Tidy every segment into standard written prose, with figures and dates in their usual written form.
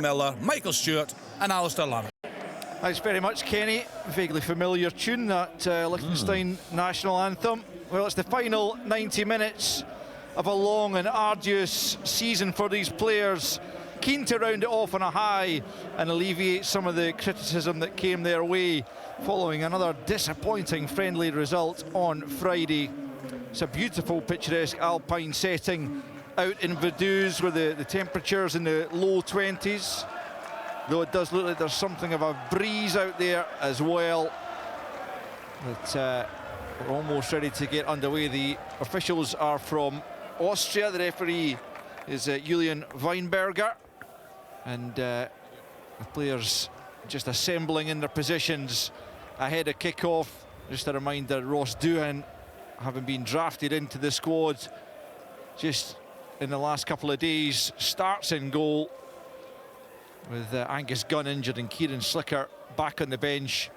Miller, Michael Stewart and Alistair Lamb. Thanks very much, Kenny. Vaguely familiar tune, that Liechtenstein national anthem. Well, it's the final 90 minutes of a long and arduous season for these players. Keen to round it off on a high and alleviate some of the criticism that came their way following another disappointing friendly result on Friday. It's a beautiful picturesque alpine setting out in Vaduz with the temperatures in the low 20s, though it does look like there's something of a breeze out there as well. But we're almost ready to get underway. The officials are from Austria. The referee is Julian Weinberger, and the players just assembling in their positions ahead of kick-off. Just a reminder, Ross Doohan, having been drafted into the squad just in the last couple of days, starts in goal with Angus Gunn injured and Kieran Slicker back on the bench.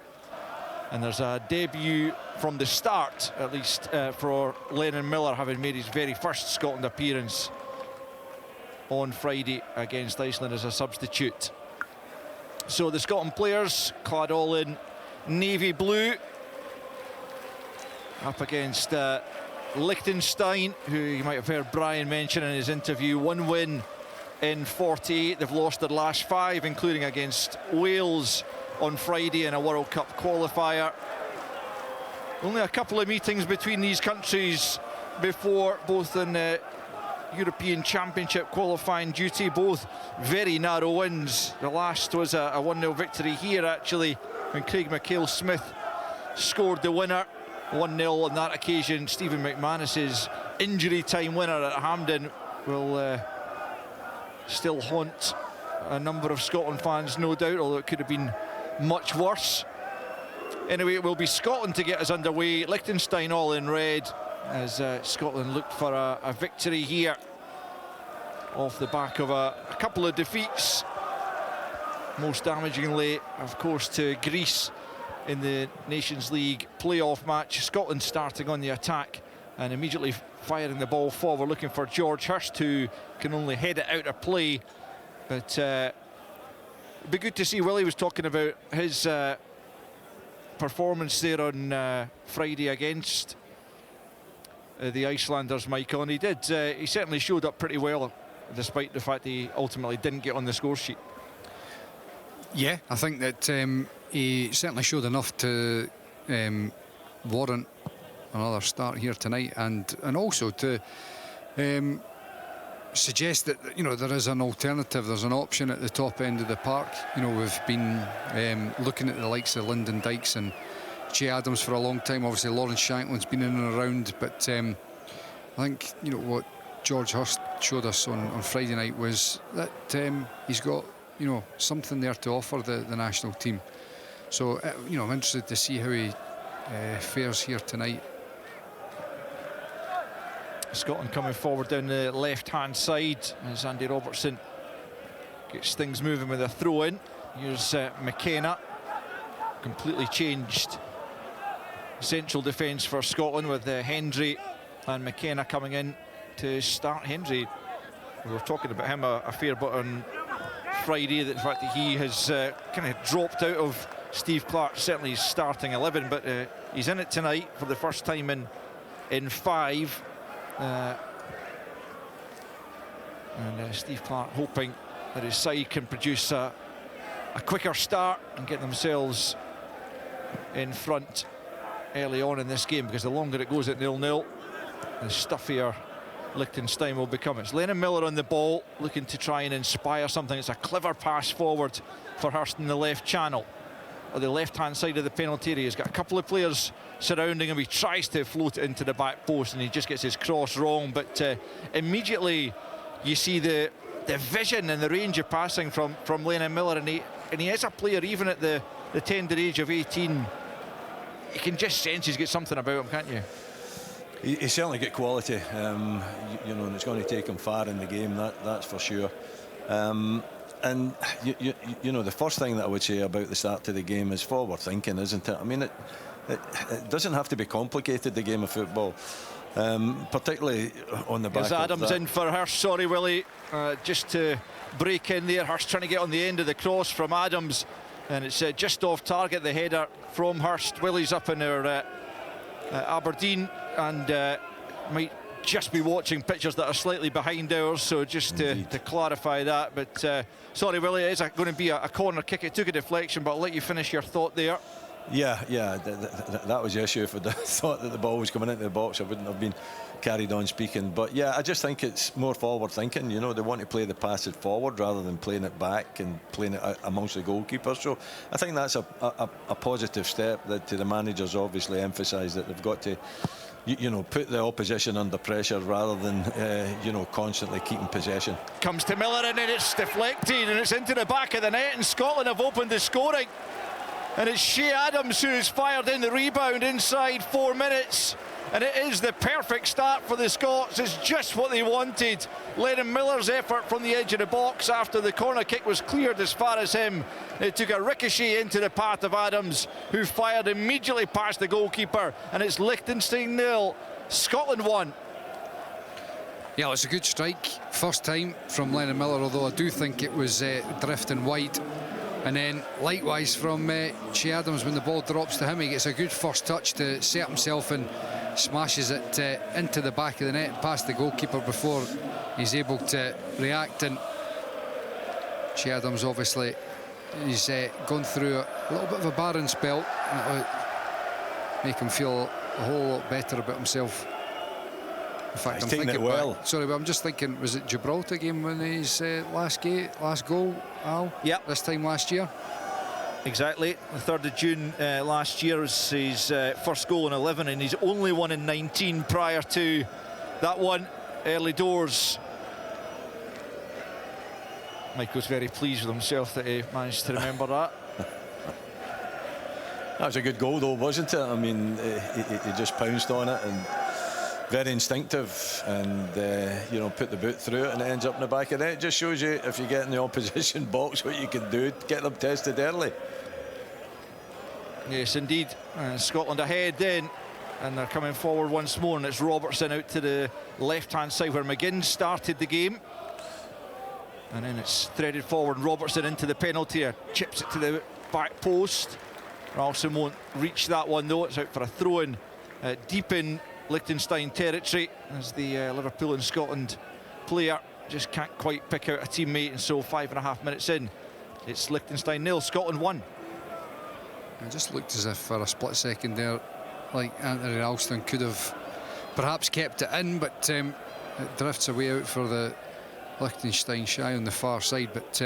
And there's a debut from the start, at least for Lennon Miller, having made his very first Scotland appearance on Friday against Iceland as a substitute. So the Scotland players, clad all in navy blue, up against Liechtenstein, who you might have heard Brian mention in his interview. One win in 48. They've lost their last 5, including against Wales on Friday in a World Cup qualifier. Only a couple of meetings between these countries before, both in European Championship qualifying duty, both very narrow wins. The last was a 1-0 victory here, actually, when Craig McHale-Smith scored the winner. 1-0 on that occasion. Stephen McManus's injury time winner at Hampden will still haunt a number of Scotland fans, no doubt, although it could have been much worse. Anyway, it will be Scotland to get us underway. Liechtenstein all in red as Scotland looked for a victory here off the back of a couple of defeats, most damagingly, of course, to Greece in the Nations League playoff match. Scotland starting on the attack and immediately firing the ball forward, looking for George Hurst, who can only head it out of play. But it'd be good to see. Willie was talking about his performance there on Friday against the Icelanders, Michael, and he did. He certainly showed up pretty well, despite the fact he ultimately didn't get on the score sheet. Yeah, I think that he certainly showed enough to warrant another start here tonight, and also to suggest that, you know, there is an alternative, there's an option at the top end of the park. You know, we've been looking at the likes of Lyndon Dykes and Che Adams for a long time. Obviously Lawrence Shankland's been in and around, but I think, you know, what George Hurst showed us on Friday night was that he's got, you know, something there to offer the national team. So you know, I'm interested to see how he fares here tonight. Scotland coming forward down the left-hand side as Andy Robertson gets things moving with a throw-in. Here's McKenna. Completely changed central defence for Scotland with Hendry and McKenna coming in to start. Hendry, we were talking about him a fair bit on Friday, that the fact that he has kind of dropped out of Steve Clarke's, certainly his starting 11, but he's in it tonight for the first time in 5. And Steve Clarke hoping that his side can produce a quicker start and get themselves in front early on in this game, because the longer it goes at 0-0, the stuffier Liechtenstein will become. It's Lennon Miller on the ball, looking to try and inspire something. It's a clever pass forward for Hurst in the left channel, or the left-hand side of the penalty area. He's got a couple of players surrounding him. He tries to float it into the back post and he just gets his cross wrong, but immediately you see the vision and the range of passing from Lennon Miller, and he is a player, even at the tender age of 18, you can just sense he's got something about him, can't you? He certainly got quality, you know, and it's going to take him far in the game, that's for sure. And you know, the first thing that I would say about the start to the game is forward thinking, isn't it? I mean, it doesn't have to be complicated, the game of football. particularly on the back There's of Adams that. in for Hurst. Sorry, Willie, just to break in there. Hurst trying to get on the end of the cross from Adams, and it's just off target, the header from Hurst. Willie's up in our Aberdeen, and might just be watching pictures that are slightly behind ours, so just to clarify that. But sorry, Willie, it is going to be a corner kick. It took a deflection, but I'll let you finish your thought there. Yeah, that was the issue. If I thought that the ball was coming into the box, I wouldn't have been carried on speaking. But yeah, I just think it's more forward thinking. You know, they want to play the passes forward rather than playing it back and playing it amongst the goalkeepers. So I think that's a positive step that the managers obviously emphasise, that they've got to, you know, put the opposition under pressure rather than you know, constantly keeping possession. Comes to Miller, and it's deflected, and it's into the back of the net, and Scotland have opened the scoring. And it's Shea Adams who's fired in the rebound inside 4 minutes. And it is the perfect start for the Scots. It's just what they wanted. Lennon Miller's effort from the edge of the box after the corner kick was cleared as far as him. It took a ricochet into the path of Adams, who fired immediately past the goalkeeper. And it's Liechtenstein 0, Scotland 1. Yeah, it's a good strike. First time from Lennon Miller, although I do think it was drifting wide. And then likewise from Shea Adams, when the ball drops to him, he gets a good first touch to set himself and smashes it into the back of the net past the goalkeeper before he's able to react. And Shea Adams, obviously, he's gone through a little bit of a barren spell, and it'll make him feel a whole lot better about himself. In fact, He's taking it well. Sorry, but I'm just thinking, was it Gibraltar game when his last goal, Al? Yep. This time last year? Exactly. The 3rd of June last year was his first goal in 11, and he's only won in 19 prior to that one. Early doors. Michael's very pleased with himself that he managed to remember that. That was a good goal though, wasn't it? I mean, he just pounced on it, and very instinctive, and you know, put the boot through it, and it ends up in the back of the net. It just shows you, if you get in the opposition box, what you can do to get them tested early. Yes, indeed. Scotland ahead then, and they're coming forward once more, and it's Robertson out to the left-hand side where McGinn started the game. And then it's threaded forward, Robertson into the penalty area, chips it to the back post. Ralston won't reach that one though. It's out for a throw-in deep in Liechtenstein territory, as the Liverpool and Scotland player just can't quite pick out a teammate. And so 5.5 minutes in, it's Liechtenstein 0, Scotland 1. It just looked as if for a split second there, like Anthony Ralston could have perhaps kept it in, but it drifts away out for the Liechtenstein shy on the far side. But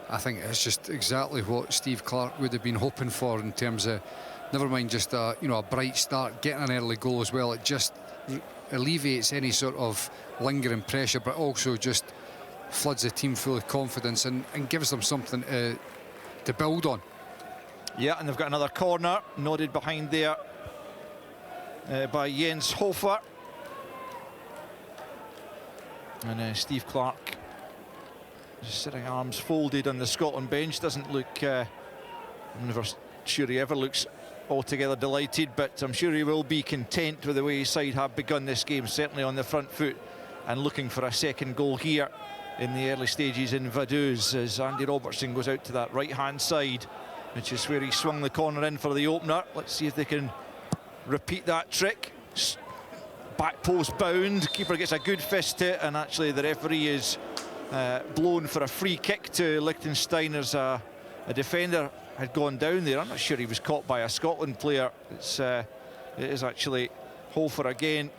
I think it's just exactly what Steve Clarke would have been hoping for, in terms of, never mind just a bright start, getting an early goal as well. It just alleviates any sort of lingering pressure, but also just floods the team full of confidence and gives them something to build on. Yeah, and they've got another corner nodded behind there by Jens Hofer. And Steve Clarke just sitting arms folded on the Scotland bench. Doesn't look, I'm never sure he ever looks altogether delighted, but I'm sure he will be content with the way his side have begun this game, certainly on the front foot, and looking for a second goal here in the early stages in Vaduz, as Andy Robertson goes out to that right-hand side, which is where he swung the corner in for the opener. Let's see if they can repeat that trick. Back post bound, keeper gets a good fist to it, and actually the referee is blown for a free kick to Liechtenstein, as a defender had gone down there. I'm not sure he was caught by a Scotland player. It is actually Hofer again.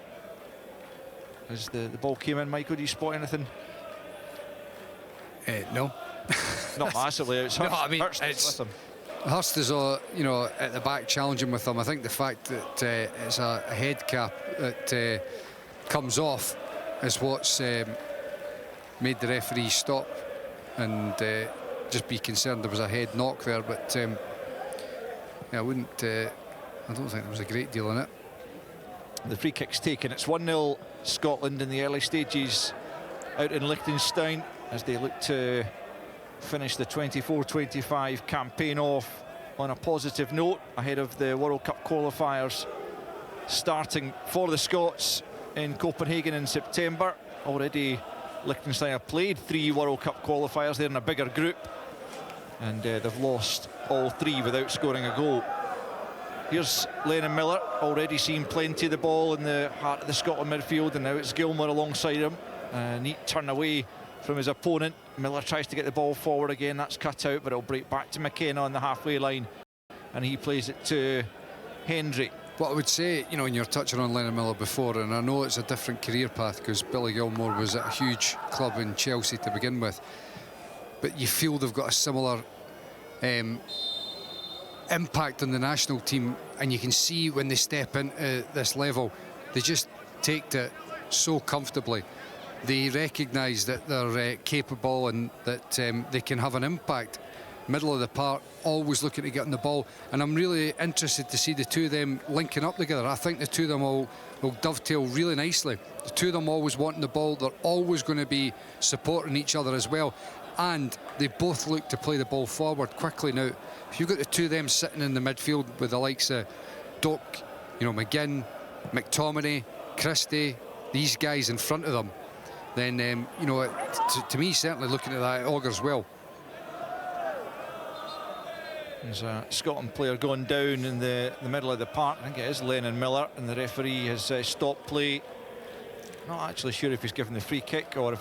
As the ball came in, Michael, do you spot anything? No. Not massively. It's Hurst. No, I mean, Hurst it's with him. Hurst is at the back challenging with him. I think the fact that it's a head cap that comes off is what's made the referee stop and just be concerned there was a head knock there. But yeah, I don't think there was a great deal in it. The free kick's taken. It's 1-0 Scotland in the early stages out in Liechtenstein, as they look to finish the 24-25 campaign off on a positive note ahead of the World Cup qualifiers starting for the Scots in Copenhagen in September. Already Liechtenstein have played 3 World Cup qualifiers. They're in a bigger group, and they've lost all 3 without scoring a goal. Here's Lennon Miller, already seen plenty of the ball in the heart of the Scotland midfield, and now it's Gilmour alongside him. Neat turn away from his opponent. Miller tries to get the ball forward again. That's cut out, but it'll break back to McKenna on the halfway line, and he plays it to Hendry. What I would say, you know, when you're touching on Lennon Miller before, and I know it's a different career path because Billy Gilmour was at a huge club in Chelsea to begin with, but you feel they've got a similar impact on the national team, and you can see when they step into this level, they just take it so comfortably. They recognise that they're capable and that they can have an impact. Middle of the park, always looking to get on the ball, and I'm really interested to see the two of them linking up together. I think the two of them will dovetail really nicely. The two of them always wanting the ball, they're always going to be supporting each other as well, and they both look to play the ball forward quickly. Now, if you've got the two of them sitting in the midfield with the likes of Doc, you know, McGinn, McTominay, Christie, these guys in front of them, then you know, to me, certainly looking at that, it augurs well. There's a Scotland player going down in the middle of the park. I think it is Lennon Miller, and the referee has stopped play. Not actually sure if he's given the free kick or if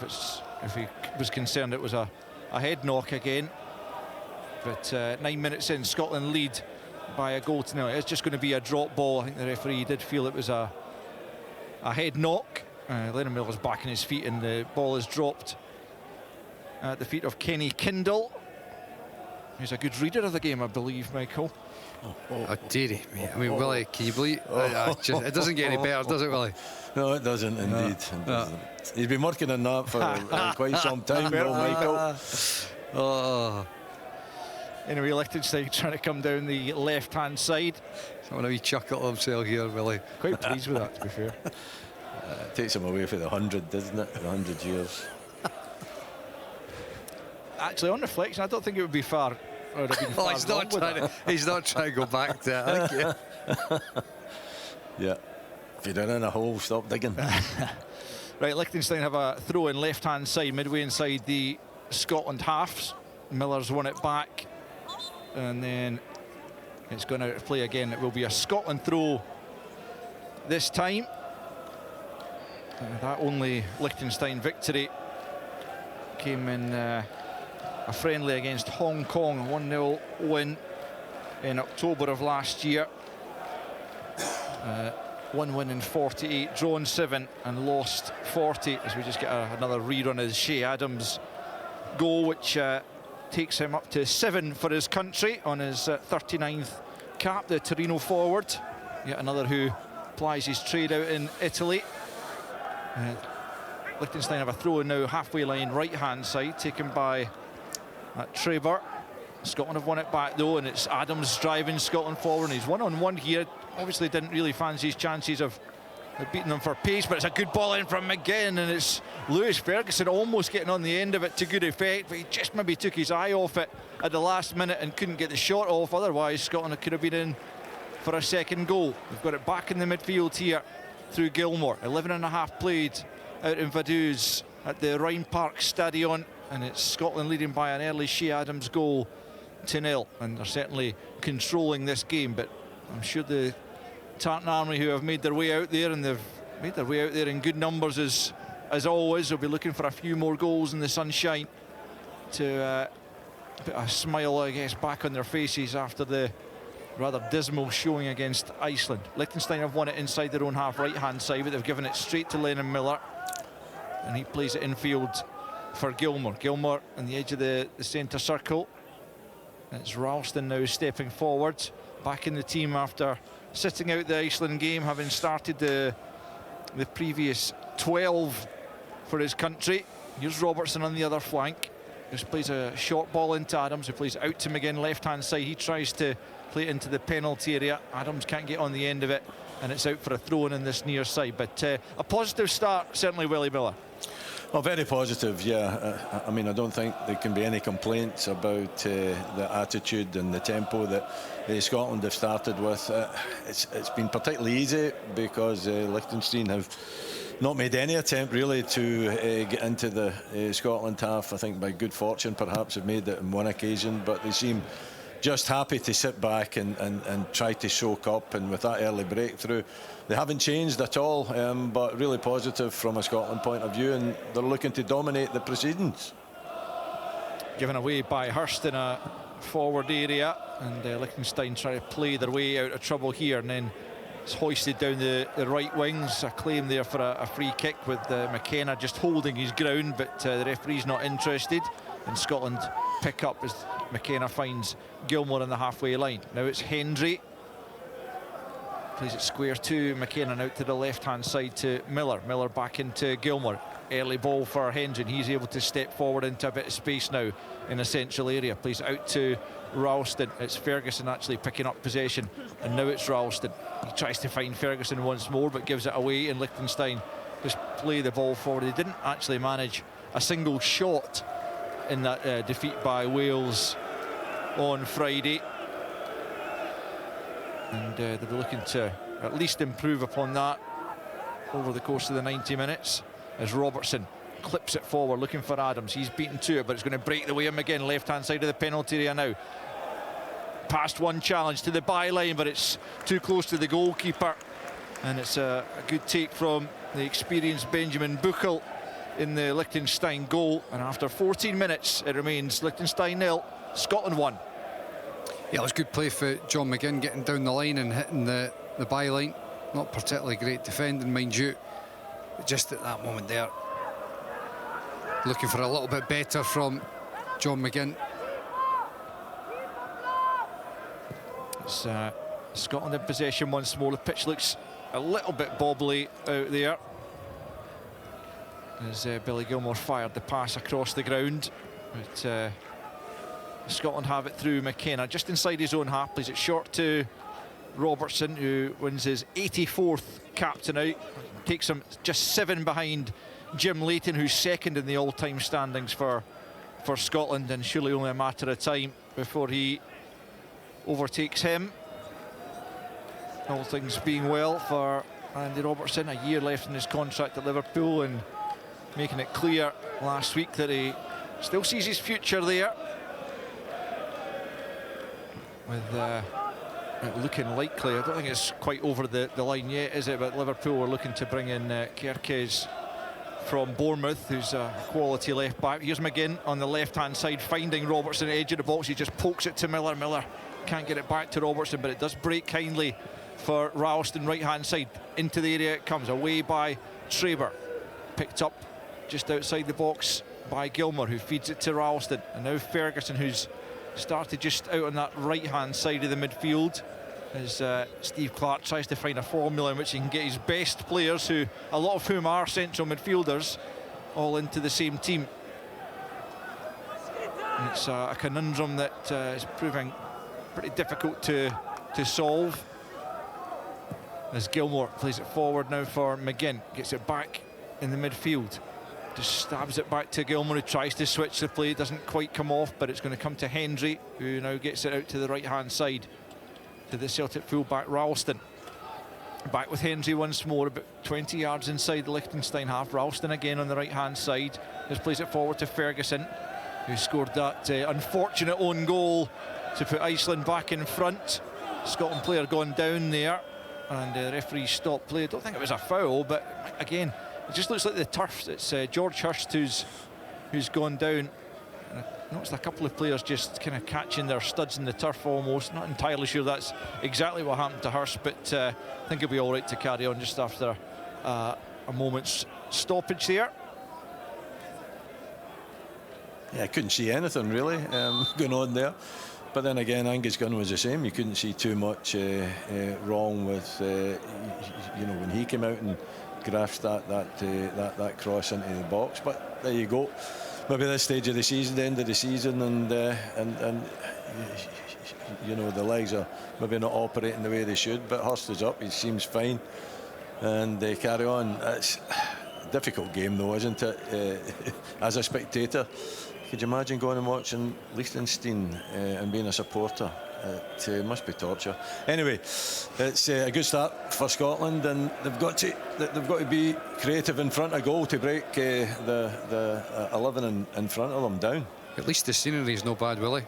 he was concerned it was a head knock again. But 9 minutes in, Scotland lead by a goal to nil. It's just going to be a drop ball. I think the referee did feel it was a head knock. Lennon Miller's back on his feet, and the ball is dropped at the feet of Kenny Kindle. He's a good reader of the game, I believe, Michael. Oh, dearie me. I mean, Willie, can you believe it doesn't get any better, does it, Willie? No, it doesn't indeed. It doesn't. He's been working on that for quite some time now, Michael. Oh. Anyway, Liechtenstein trying to come down the left-hand side. Someone a wee chuckle himself here, Willie. Quite pleased with that, to be fair. It takes him away from the 100, doesn't it? The 100 years. Actually, on reflection, I don't think it would be far. Would have been far he's not trying to go back to it, I think. Yeah. If you're in a hole, stop digging. Right, Liechtenstein have a throw in left-hand side, midway inside the Scotland halves. Miller's won it back, and then it's gone out of play again. It will be a Scotland throw this time. That only Liechtenstein victory came in a friendly against Hong Kong, a 1-0 win in October of last year. One win in 48, drawn 7 and lost 40, as we just get another rerun of Shea Adams' goal, which takes him up to 7 for his country on his 39th cap, the Torino forward. Yet another who plies his trade out in Italy. Liechtenstein have a throw in now, halfway line, right-hand side, taken by Trebor. Scotland have won it back though, and it's Adams driving Scotland forward, and he's one-on-one here. Obviously didn't really fancy his chances of beating them for pace, but it's a good ball in from McGinn, and it's Lewis Ferguson almost getting on the end of it to good effect, but he just maybe took his eye off it at the last minute and couldn't get the shot off. Otherwise, Scotland could have been in for a second goal. We've got it back in the midfield here through Gilmour. 11.5 played out in Vaduz at the Rhine Park Stadion, and it's Scotland leading by an early Shea Adams goal to 0, and they're certainly controlling this game. But I'm sure the Tartan Army, who have made their way out there, and they've made their way out there in good numbers as always, will be looking for a few more goals in the sunshine to put a smile, I guess, back on their faces after the rather dismal showing against Iceland. Liechtenstein have won it inside their own half, right-hand side, but they've given it straight to Lennon Miller, and he plays it infield for Gilmour. Gilmour on the edge of the centre circle. It's Ralston now stepping forward, back in the team after sitting out the Iceland game, having started the previous 12 for his country. Here's Robertson on the other flank. Just plays a short ball into Adams, who plays out to McGinn, left-hand side. He tries to play it into the penalty area. Adams can't get on the end of it, and it's out for a throw-in this near side. But a positive start, certainly, Willie Miller. Well, very positive, yeah. I mean, I don't think there can be any complaints about the attitude and the tempo that Scotland have started with. It's been particularly easy because Liechtenstein have not made any attempt really to get into the Scotland half. I think by good fortune perhaps have made it on one occasion, but they seem just happy to sit back and try to soak up, and with that early breakthrough they haven't changed at all, but really positive from a Scotland point of view, and they're looking to dominate the proceedings. Given away by Hurst in a forward area, and Liechtenstein try to play their way out of trouble here, and then it's hoisted down the right wings. A claim there for a free kick with McKenna just holding his ground, but the referee's not interested, and Scotland pick up as McKenna finds Gilmour on the halfway line. Now it's Hendry, plays it square to McKenna, out to the left hand side to Miller back into Gilmour. Early ball for Hendry, and he's able to step forward into a bit of space now in the central area. Plays out to Ralston. It's Ferguson actually picking up possession, and now it's Ralston. He tries to find Ferguson once more, but gives it away, and Liechtenstein just play the ball forward. They didn't actually manage a single shot in that defeat by Wales on Friday, and they'll be looking to at least improve upon that over the course of the 90 minutes as Robertson clips it forward looking for Adams. He's beaten to it, but it's going to break the way him again. Left hand side of the penalty area now. Past one challenge to the byline, but it's too close to the goalkeeper, and it's a good take from the experienced Benjamin Buchel in the Liechtenstein goal. And after 14 minutes it remains Liechtenstein 0, Scotland 1. Yeah, it was good play for John McGinn, getting down the line and hitting the byline. Not particularly great defending, mind you, but just at that moment there, looking for a little bit better from John McGinn. It's Scotland in possession once more. The pitch looks a little bit bobbly out there as Billy Gilmour fired the pass across the ground, but Scotland have it through McKenna just inside his own half. Plays it short to Robertson, who wins his 84th captain out, takes him just 7 behind Jim Leighton, who's second in the all-time standings for Scotland, and surely only a matter of time before he overtakes him. All things being well for Andy Robertson, a year left in his contract at Liverpool, and making it clear last week that he still sees his future there, with it looking likely. I don't think it's quite over the line yet, is it? But Liverpool are looking to bring in Kerkez from Bournemouth, who's a quality left back. Here's McGinn on the left hand side, finding Robertson at the edge of the box. He just pokes it to Miller. Miller can't get it back to Robertson, but it does break kindly for Ralston. Right hand side, into the area it comes, away by Traber, picked up just outside the box by Gilmour, who feeds it to Ralston, and now Ferguson, who's started just out on that right hand side of the midfield, as Steve Clarke tries to find a formula in which he can get his best players, who a lot of whom are central midfielders, all into the same team. And it's a conundrum that is proving pretty difficult to solve, as Gilmour plays it forward now for McGinn, gets it back in the midfield, just stabs it back to Gilmour, who tries to switch the play, doesn't quite come off, but it's going to come to Hendry, who now gets it out to the right hand side to the Celtic fullback Ralston. Back with Hendry once more, about 20 yards inside the Liechtenstein half. Ralston again on the right hand side, just plays it forward to Ferguson, who scored that unfortunate own goal to put Iceland back in front. Scotland player gone down there, and the referee stopped play. I don't think it was a foul, but again, it just looks like the turf. It's George Hurst who's gone down. And I noticed a couple of players just kind of catching their studs in the turf almost. Not entirely sure that's exactly what happened to Hurst, but I think he'll be all right to carry on just after a moment's stoppage there. Yeah, I couldn't see anything really going on there. But then again, Angus Gunn was the same. You couldn't see too much wrong with, you know, when he came out and grafted that cross into the box. But there you go. Maybe this stage of the season, the end of the season, and you know, the legs are maybe not operating the way they should. But Hurst is up. He seems fine, and they carry on. difficult game though, isn't it? As a spectator, could you imagine going and watching Liechtenstein and being a supporter? It must be torture. Anyway, it's a good start for Scotland, and they've got to be creative in front of goal to break the 11 in front of them down. At least the scenery is no bad, Willie.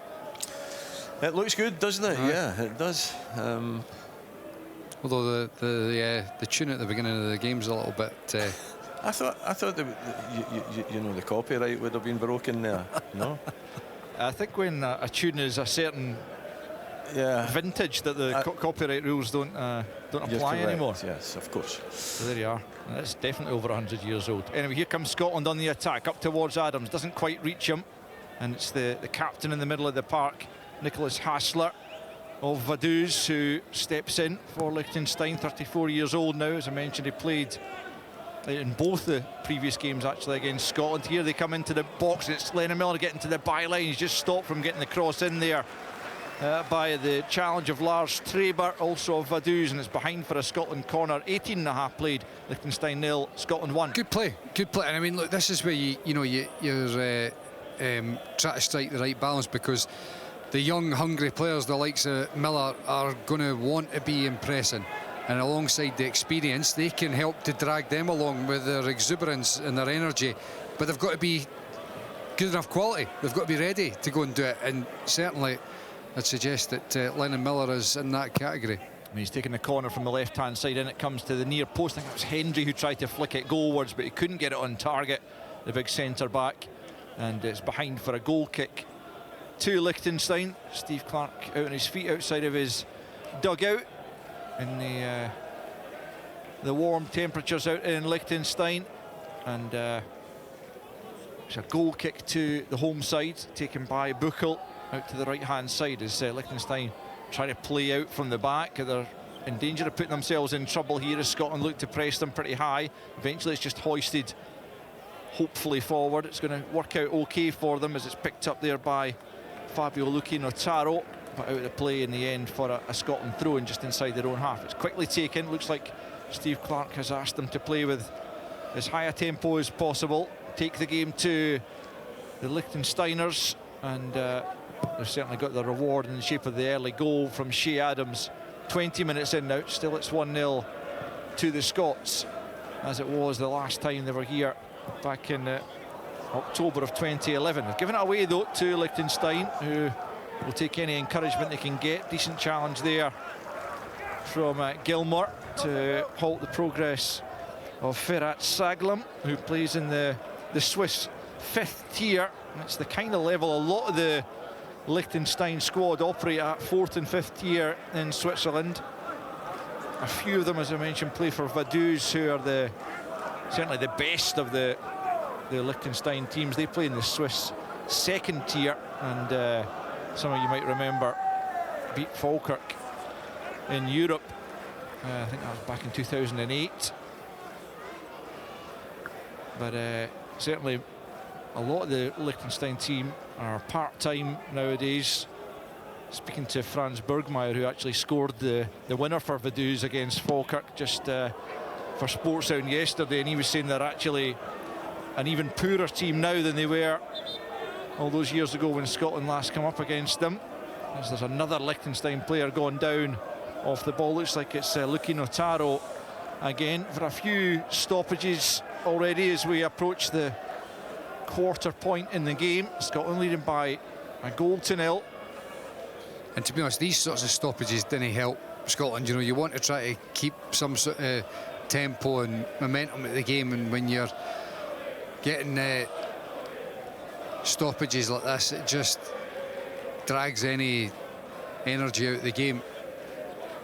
It looks good, doesn't it? Yeah, it does. Although the tune at the beginning of the game's a little bit. I thought the copyright would have been broken there. No. I think when a tune is a certain vintage, that the copyright rules don't apply anymore. Yes, of course. So there you are. And it's definitely over 100 years old. Anyway, here comes Scotland on the attack, up towards Adams. Doesn't quite reach him. And it's the captain in the middle of the park, Nicholas Hassler of Vaduz, who steps in for Liechtenstein, 34 years old now. As I mentioned, he played in both the previous games actually against Scotland. Here they come into the box, and it's Lennon Miller getting to the byline. He's just stopped from getting the cross in there by the challenge of Lars Treber, also of Vaduz, and it's behind for a Scotland corner. 18.5 played, Liechtenstein 0, Scotland 1. Good play. And I mean, look, this is where you're trying to strike the right balance, because the young, hungry players, the likes of Miller, are going to want to be impressing. And alongside the experience, they can help to drag them along with their exuberance and their energy. But they've got to be good enough quality. They've got to be ready to go and do it. And certainly, I'd suggest that Lennon Miller is in that category. And he's taking the corner from the left-hand side, and it comes to the near post. I think it was Hendry who tried to flick it goalwards, but he couldn't get it on target, the big centre-back. And it's behind for a goal kick to Liechtenstein. Steve Clark out on his feet outside of his dugout in the warm temperatures out in Liechtenstein. And it's a goal kick to the home side, taken by Buchel out to the right-hand side as Liechtenstein try to play out from the back. They're in danger of putting themselves in trouble here as Scotland look to press them pretty high. Eventually it's just hoisted, hopefully, forward. It's going to work out okay for them as it's picked up there by Fabio Notaro, but out of play in the end for a Scotland throw-in just inside their own half. It's quickly taken. Looks like Steve Clark has asked them to play with as high a tempo as possible, take the game to the Liechtensteiners, and they've certainly got the reward in the shape of the early goal from Shea Adams. 20 minutes in now, still it's 1-0 to the Scots, as it was the last time they were here back in October of 2011. They've given it away though to Liechtenstein, who will take any encouragement they can get. Decent challenge there from Gilmour to halt the progress of Ferhat Saglam, who plays in the Swiss 5th tier. And it's the kind of level a lot of the Liechtenstein squad operate at, 4th and 5th tier in Switzerland. A few of them, as I mentioned, play for Vaduz, who are certainly the best of the Liechtenstein teams. They play in the Swiss 2nd tier, and some of you might remember beat Falkirk in Europe. I think that was back in 2008. But certainly a lot of the Liechtenstein team are part-time nowadays. Speaking to Franz Bergmeier, who actually scored the winner for Vaduz against Falkirk just for Sportsound yesterday, and he was saying they're actually an even poorer team now than they were all those years ago when Scotland last come up against them. As there's another Liechtenstein player going down off the ball. Looks like it's Notaro again for a few stoppages already as we approach the quarter point in the game. Scotland leading by a goal to 0. And to be honest, these sorts of stoppages didn't help Scotland. You know, you want to try to keep some sort of tempo and momentum at the game, and when you're getting stoppages like this, it just drags any energy out of the game.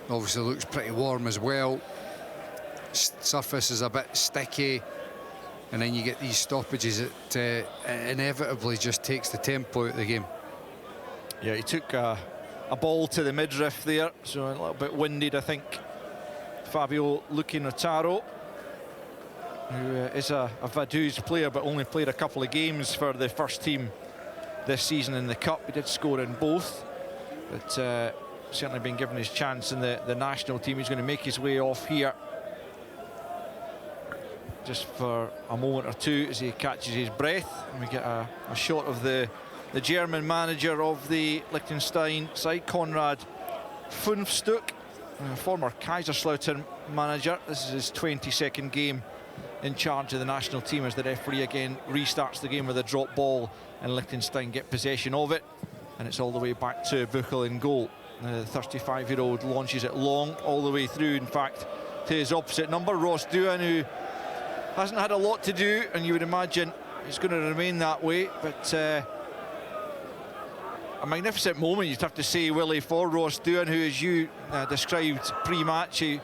Obviously looks pretty warm as well. Surface is a bit sticky, and then you get these stoppages. It inevitably just takes the tempo out of the game. Yeah, he took a ball to the midriff there, so a little bit winded, I think. Fabio Notaro, who is a Vaduz player but only played a couple of games for the first team this season in the Cup. He did score in both, but certainly been given his chance in the national team. He's going to make his way off here. just for a moment or two as he catches his breath, and we get a shot of the German manager of the Liechtenstein side, Konrad Funfstuck, former Kaiserslautern manager. This is his 22nd game in charge of the national team as the referee again restarts the game with a drop ball, and Liechtenstein get possession of it, and it's all the way back to Buchel in goal. The 35-year-old launches it long all the way through, in fact, to his opposite number, Ross Duan, who hasn't had a lot to do, and you would imagine he's going to remain that way. But a magnificent moment, you'd have to say, Willie, for Ross Duan, who, as you described pre-match, he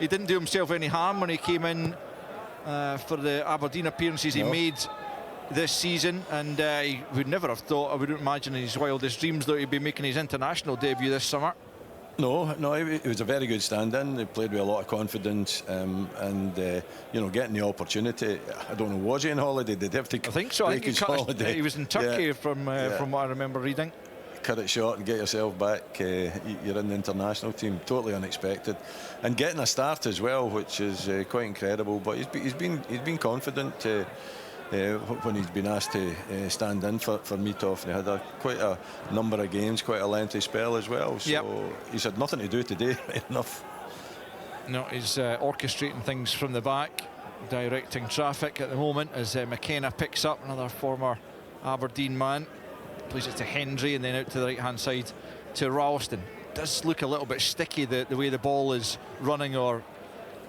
didn't do himself any harm when he came in for the Aberdeen appearances he made this season, and he would never have thought, I wouldn't imagine in his wildest dreams, that he'd be making his international debut this summer. No, it was a very good stand-in. He played with a lot of confidence, and you know, getting the opportunity. I don't know, was he on holiday? Did he have to? I think so. I think he was in Turkey, from what I remember reading. Cut it short and get yourself back. You're in the international team. Totally unexpected, and getting a start as well, which is quite incredible. But he's been confident. When he's been asked to stand in for Mitov, and he had quite a number of games, quite a lengthy spell as well. So he's had nothing to do today, right enough. No, he's orchestrating things from the back, directing traffic at the moment as McKenna picks up, another former Aberdeen man. Plays it to Hendry and then out to the right-hand side to Ralston. Does look a little bit sticky, the way the ball is running, or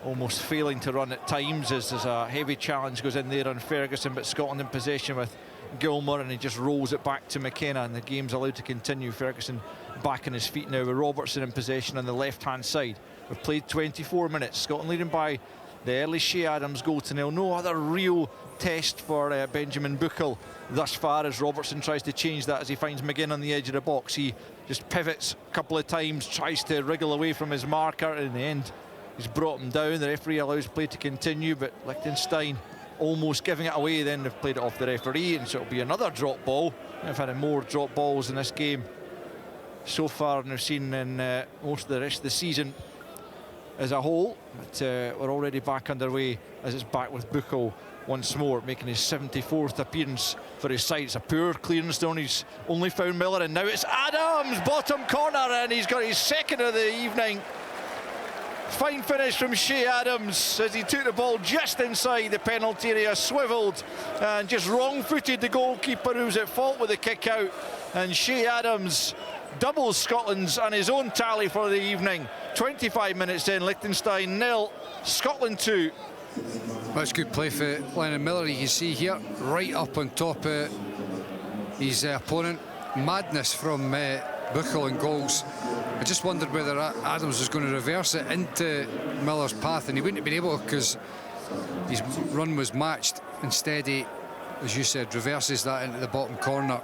almost failing to run at times, as there's a heavy challenge goes in there on Ferguson, but Scotland in possession with Gilmour, and he just rolls it back to McKenna, and the game's allowed to continue. Ferguson back on his feet now with Robertson in possession on the left-hand side. We've played 24 minutes. Scotland leading by the early Shea Adams goal to nil. No other real test for Benjamin Buchel thus far, as Robertson tries to change that as he finds McGinn on the edge of the box. He just pivots a couple of times, tries to wriggle away from his marker, and in the end he's brought him down. The referee allows play to continue, but Liechtenstein almost giving it away. Then they've played it off the referee, and so it'll be another drop ball. They've had more drop balls in this game so far than we've seen in most of the rest of the season as a whole. But we're already back underway as it's back with Buchel once more, making his 74th appearance for his side. It's a poor clearance down. He's only found Miller, and now it's Adams, bottom corner, and he's got his second of the evening. Fine finish from Shea Adams as he took the ball just inside the penalty area, swivelled and just wrong-footed the goalkeeper, who was at fault with the kick out. And Shea Adams doubles Scotland's and his own tally for the evening. 25 minutes in, Liechtenstein 0, Scotland 2. That's good play for Lennon Miller. You can see here, right up on top of his opponent. Madness from Buchel and goals. I just wondered whether Adams was going to reverse it into Miller's path, and he wouldn't have been able, because his run was matched. Instead, he, as you said, reverses that into the bottom corner,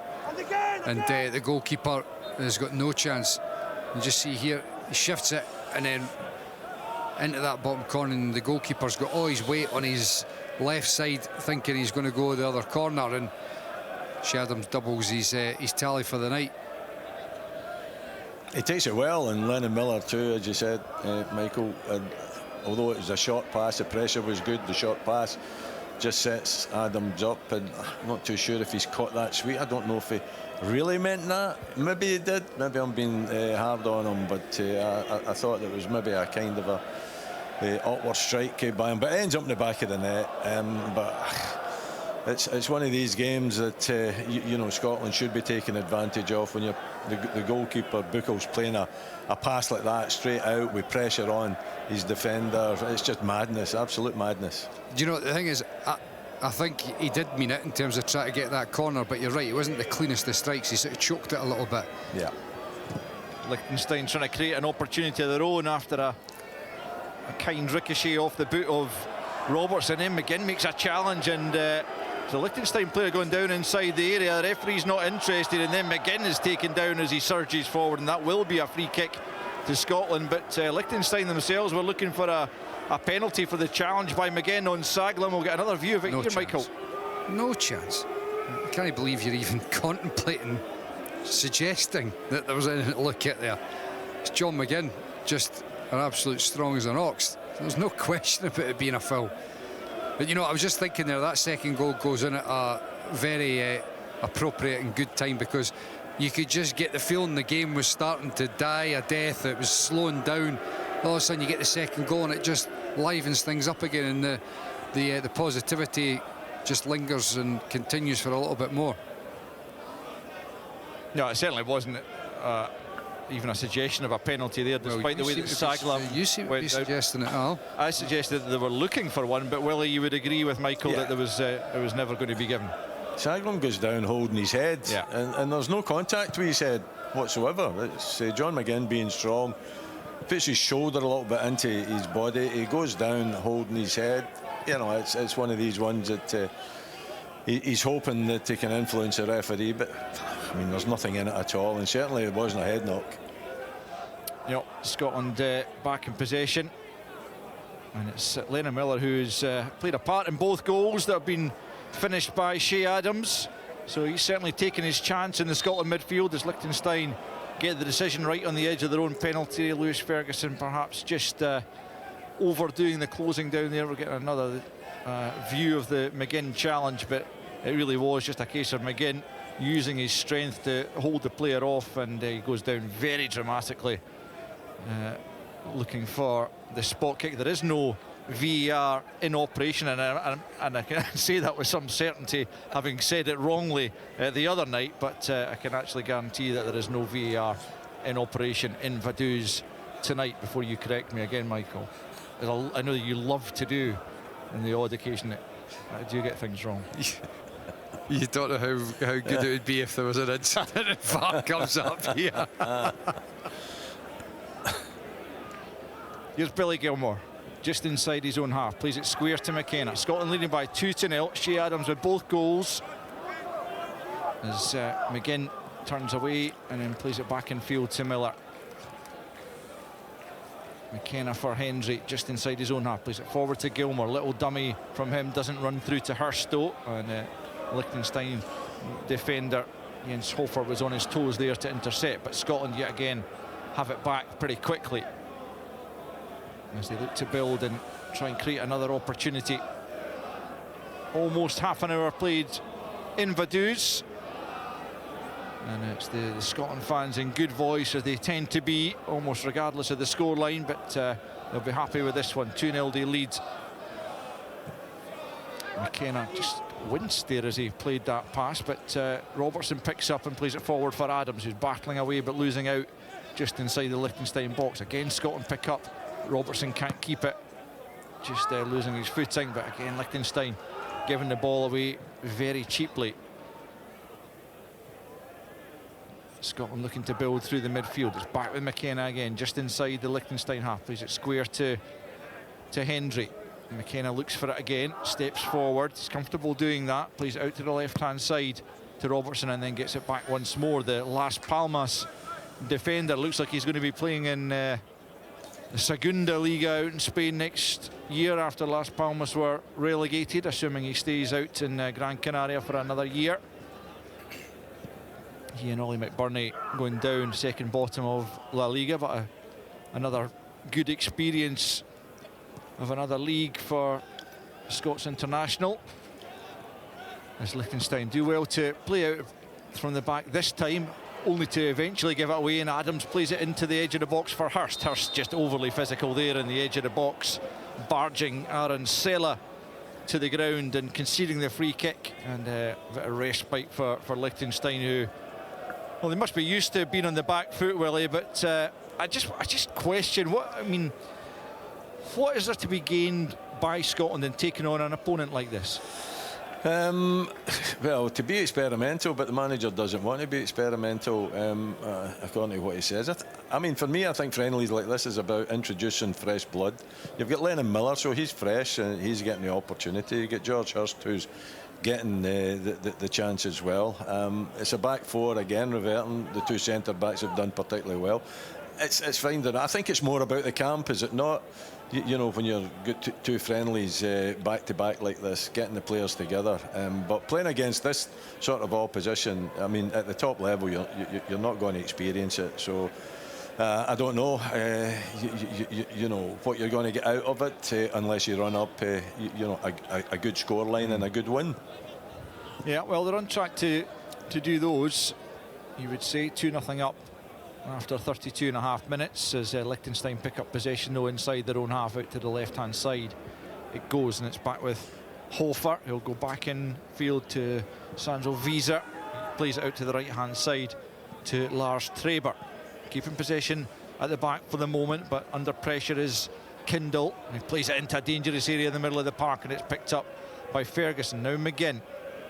and the goalkeeper has got no chance. You just see here, he shifts it and then into that bottom corner, and the goalkeeper's got all his weight on his left side, thinking he's going to go the other corner, and Shea Adams doubles his tally for the night. He takes it well, and Lennon Miller too, as you said, Michael. Although it was a short pass, the pressure was good. The short pass just sets Adams up, and I'm not too sure if he's caught that sweet. I don't know if he really meant that. Maybe he did. Maybe I'm being hard on him, but I thought there was maybe a kind of a awkward strike by him, but it ends up in the back of the net. But it's one of these games that you know, Scotland should be taking advantage of, when the goalkeeper Buchel's playing a pass like that straight out with pressure on his defender. It's just madness, absolute madness. Do you know, the thing is, I think he did mean it in terms of trying to get that corner, but you're right, it wasn't the cleanest of strikes. He sort of choked it a little bit. Yeah. Liechtenstein trying to create an opportunity of their own after a kind ricochet off the boot of Robertson. Then McGinn makes a challenge, and the Liechtenstein player going down inside the area. The referee's not interested, and then McGinn is taken down as he surges forward, and that will be a free kick to Scotland. But Liechtenstein themselves were looking for a penalty for the challenge by McGinn on Saglam. We'll get another view of it here, Michael. No chance. I can't believe you're even contemplating suggesting that there was anything to look at there. It's John McGinn, just an absolute strong as an ox. There's no question about it being a foul. But you know, I was just thinking there, that second goal goes in at a very appropriate and good time, because you could just get the feeling the game was starting to die a death. It was slowing down. All of a sudden you get the second goal and it just livens things up again, and the positivity just lingers and continues for a little bit more. No, it certainly wasn't even a suggestion of a penalty there, despite the way that Saglam you seem to be suggesting it, Al. I suggested that they were looking for one, but Willie, you would agree with Michael that it was never going to be given. Saglam goes down holding his head, and there's no contact with his head whatsoever. It's John McGinn being strong, puts his shoulder a little bit into his body, he goes down holding his head. You know, it's one of these ones that he's hoping that he can influence the referee, but I mean, there's nothing in it at all, and certainly it wasn't a head knock. Yep, Scotland back in possession, and it's Lennon Miller who's played a part in both goals that have been finished by Shea Adams, so he's certainly taken his chance in the Scotland midfield as Liechtenstein get the decision right on the edge of their own penalty. Lewis Ferguson perhaps just overdoing the closing down there. We're getting another view of the McGinn challenge, but it really was just a case of McGinn using his strength to hold the player off, and he goes down very dramatically, looking for the spot kick. There is no VAR in operation, and I can say that with some certainty, having said it wrongly the other night, but I can actually guarantee that there is no VAR in operation in Vaduz tonight, before you correct me again, Michael. As I know that you love to do on the odd occasion that I do get things wrong. You don't know how good it would be if there was an incident and VAR comes up here. Here's Billy Gilmore, just inside his own half, plays it square to McKenna. Scotland leading by 2-0. Shea Adams with both goals, as McGinn turns away and then plays it back in field to Miller. McKenna for Hendry, just inside his own half, plays it forward to Gilmore. Little dummy from him, doesn't run through to Hurst though, and Liechtenstein defender Jens Hofer was on his toes there to intercept, but Scotland yet again have it back pretty quickly as they look to build and try and create another opportunity. Almost half an hour played in Vaduz, and it's the Scotland fans in good voice, as they tend to be, almost regardless of the scoreline, but they'll be happy with this one. 2-0 they lead. McKenna just winced there as he played that pass, but Robertson picks up and plays it forward for Adams, who's battling away but losing out just inside the Liechtenstein box. Again, Scotland pick up. Robertson can't keep it, just losing his footing, but again Liechtenstein giving the ball away very cheaply. Scotland looking to build through the midfield. It's back with McKenna again, just inside the Liechtenstein half. Plays it square to Hendry. McKenna looks for it again, steps forward. He's comfortable doing that. Plays it out to the left-hand side to Robertson, and then gets it back once more. The Las Palmas defender looks like he's going to be playing in the Segunda Liga out in Spain next year, after Las Palmas were relegated, assuming he stays out in Gran Canaria for another year. He and Ollie McBurney going down second bottom of La Liga, but another good experience of another league for Scots International, as Liechtenstein do well to play out from the back this time, only to eventually give it away, and Adams plays it into the edge of the box for Hurst. Hurst just overly physical there in the edge of the box, barging Aaron Sella to the ground and conceding the free kick, and a bit of respite for Liechtenstein, who, well, they must be used to being on the back foot, Willie, but I just question what is there to be gained by Scotland in taking on an opponent like this? Well, to be experimental, but the manager doesn't want to be experimental, according to what he says. I mean, for me, I think friendlies like this is about introducing fresh blood. You've got Lennon Miller, so he's fresh and he's getting the opportunity. You get George Hurst, who's getting the chance as well. It's a back four again, reverting. The two centre backs have done particularly well. It's fine. I think it's more about the camp, is it not? You know, when you've got two friendlies back to back like this, getting the players together. But playing against this sort of opposition, I mean, at the top level, you're not going to experience it. So I don't know, you know what you're going to get out of it unless you run up, you know, a good scoreline and a good win. Yeah, well, they're on track to do those. You would say 2-0 up after 32.5 minutes as Liechtenstein pick up possession though inside their own half out to the left-hand side. It goes and it's back with Hofer. He'll go back in field to Sandro Wieser. Plays it out to the right-hand side to Lars Treber. Keeping possession at the back for the moment, but under pressure is Kindle. He plays it into a dangerous area in the middle of the park and it's picked up by Ferguson. Now McGinn.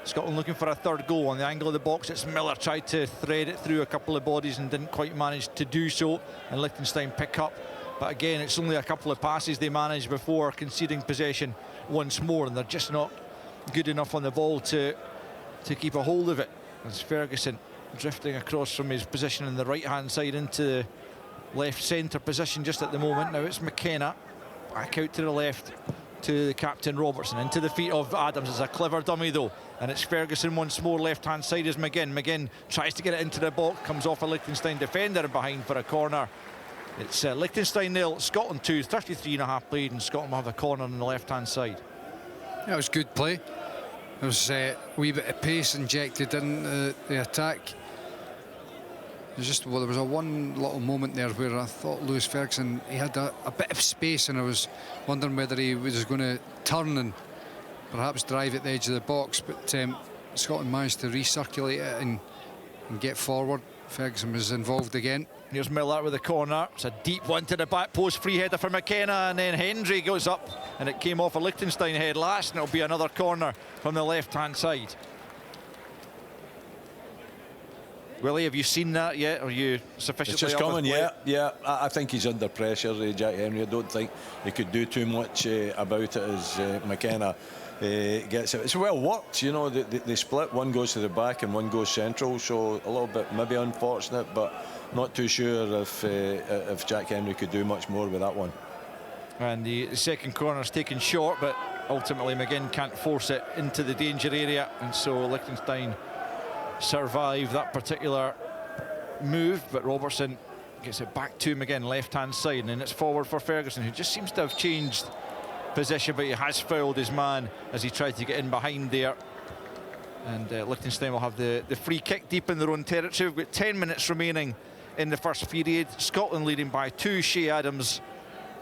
Scotland looking for a third goal on the angle of the box. It's Miller tried to thread it through a couple of bodies and didn't quite manage to do so, and Liechtenstein pick up. But again, it's only a couple of passes they managed before conceding possession once more, and they're just not good enough on the ball to keep a hold of it. As Ferguson drifting across from his position on the right-hand side into the left centre position just at the moment. Now it's McKenna back out to the left to the captain Robertson, into the feet of Adams. It's a clever dummy though, and it's Ferguson once more. Left-hand side is McGinn. McGinn tries to get it into the box, comes off a Liechtenstein defender behind for a corner. It's Liechtenstein 0, Scotland 2, 33.5 played, and Scotland will have a corner on the left-hand side. Yeah, it was good play. There was a wee bit of pace injected in the attack. There was one little moment there where I thought Lewis Ferguson, he had a bit of space, and I was wondering whether he was going to turn and perhaps drive at the edge of the box, but Scotland managed to recirculate it and get forward. Ferguson was involved again. Here's Miller with the corner. It's a deep one to the back post, free header for McKenna, and then Hendry goes up and it came off a Liechtenstein head last, and it'll be another corner from the left-hand side. Willie, have you seen that yet? Are you sufficiently? It's just coming, yeah. I think he's under pressure, Jack Henry. I don't think he could do too much about it as McKenna gets it. It's well worked, you know. They split. One goes to the back and one goes central, so a little bit maybe unfortunate, but not too sure if Jack Henry could do much more with that one. And the second corner's taken short, but ultimately McGinn can't force it into the danger area, and so Liechtenstein survive that particular move. But Robertson gets it back to him again, left-hand side, and then it's forward for Ferguson, who just seems to have changed position, but he has fouled his man as he tried to get in behind there. And Liechtenstein will have the free kick deep in their own territory. We've got 10 minutes remaining in the first period. Scotland leading by 2 Shea Adams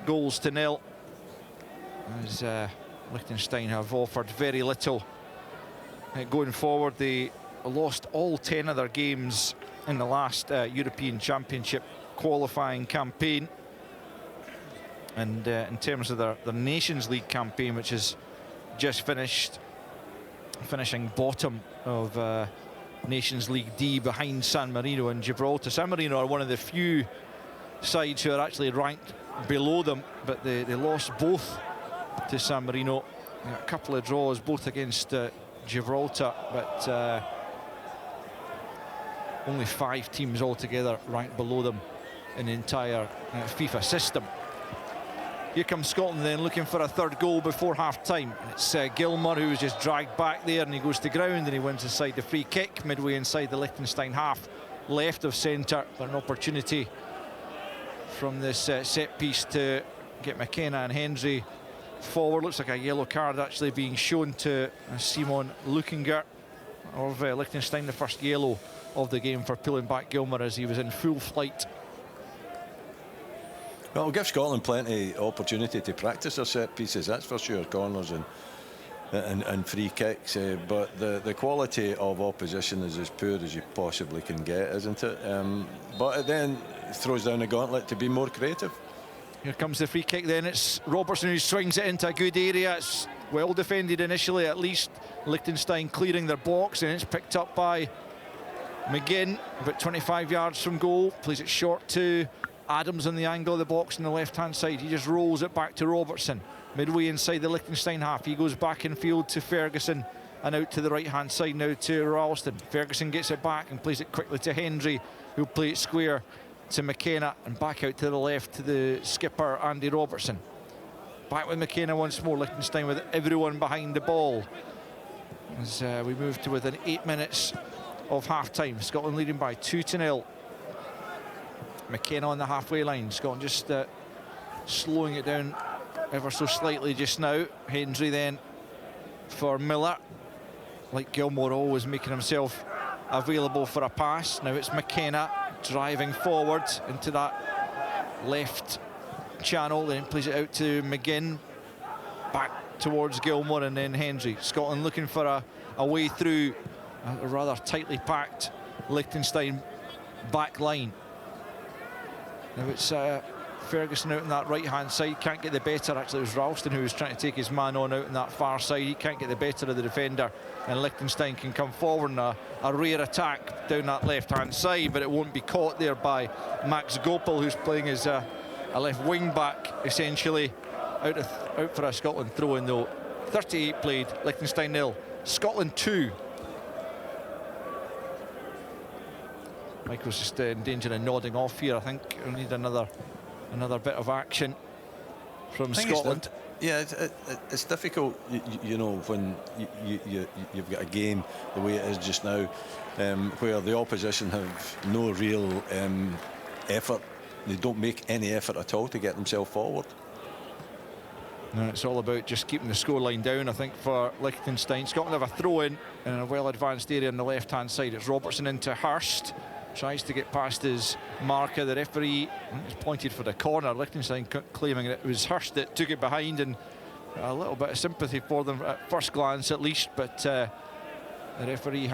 goals to 0, as Liechtenstein have offered very little going forward. They lost all 10 of their games in the last European Championship qualifying campaign, and in terms of their Nations League campaign, which is just finished, finishing bottom of Nations League D behind San Marino and Gibraltar. San Marino are one of the few sides who are actually ranked below them, but they lost both to San Marino. A couple of draws, both against Gibraltar, but only 5 teams altogether ranked below them in the entire FIFA system. Here comes Scotland then, looking for a third goal before half-time. It's Gilmour who was just dragged back there, and he goes to ground and he wins inside the free kick, midway inside the Liechtenstein half, left of centre. But an opportunity from this set piece to get McKenna and Hendry forward. Looks like a yellow card actually being shown to Simon Lukinger of Liechtenstein, the first yellow of the game for pulling back Gilmour as he was in full flight. Well, it'll give Scotland plenty of opportunity to practice their set pieces, that's for sure, corners and free kicks, but the quality of opposition is as poor as you possibly can get, isn't it? But it then throws down the gauntlet to be more creative. Here comes the free kick then. It's Robertson who swings it into a good area. It's well defended initially, at least. Liechtenstein clearing their box, and it's picked up by McGinn, about 25 yards from goal. Plays it short to Adams on the angle of the box on the left-hand side. He just rolls it back to Robertson, midway inside the Liechtenstein half. He goes back in field to Ferguson and out to the right-hand side now to Ralston. Ferguson gets it back and plays it quickly to Hendry, who'll play it square to McKenna, and back out to the left to the skipper Andy Robertson. Back with McKenna once more. Liechtenstein with everyone behind the ball as we move to within 8 minutes of half-time. Scotland leading by 2-0. McKenna on the halfway line. Scotland just slowing it down ever so slightly just now. Hendry then for Miller. Like Gilmore, always making himself available for a pass. Now it's McKenna driving forward into that left channel, then plays it out to McGinn, back towards Gilmore, and then Hendry. Scotland looking for a way through a rather tightly packed Liechtenstein back line. Now it's Ferguson out on that right-hand side, can't get the better. Actually, it was Ralston who was trying to take his man on out on that far side. He can't get the better of the defender, and Liechtenstein can come forward in a rare attack down that left-hand side, but it won't be caught there by Max Gopal, who's playing as a left wing-back, essentially, out for a Scotland throw-in, though. 38 played, Liechtenstein 0, Scotland 2. Michael's just in danger of nodding off here. I think we need another bit of action from Scotland. It's difficult, you know, when you've got a game the way it is just now, where the opposition have no real effort. They don't make any effort at all to get themselves forward. No, it's all about just keeping the scoreline down, I think, for Liechtenstein. Scotland have a throw-in in a well-advanced area on the left-hand side. It's Robertson into Hurst. Tries to get past his marker. The referee is pointed for the corner. Liechtenstein claiming that it was Hurst that took it behind, and a little bit of sympathy for them at first glance at least, but the referee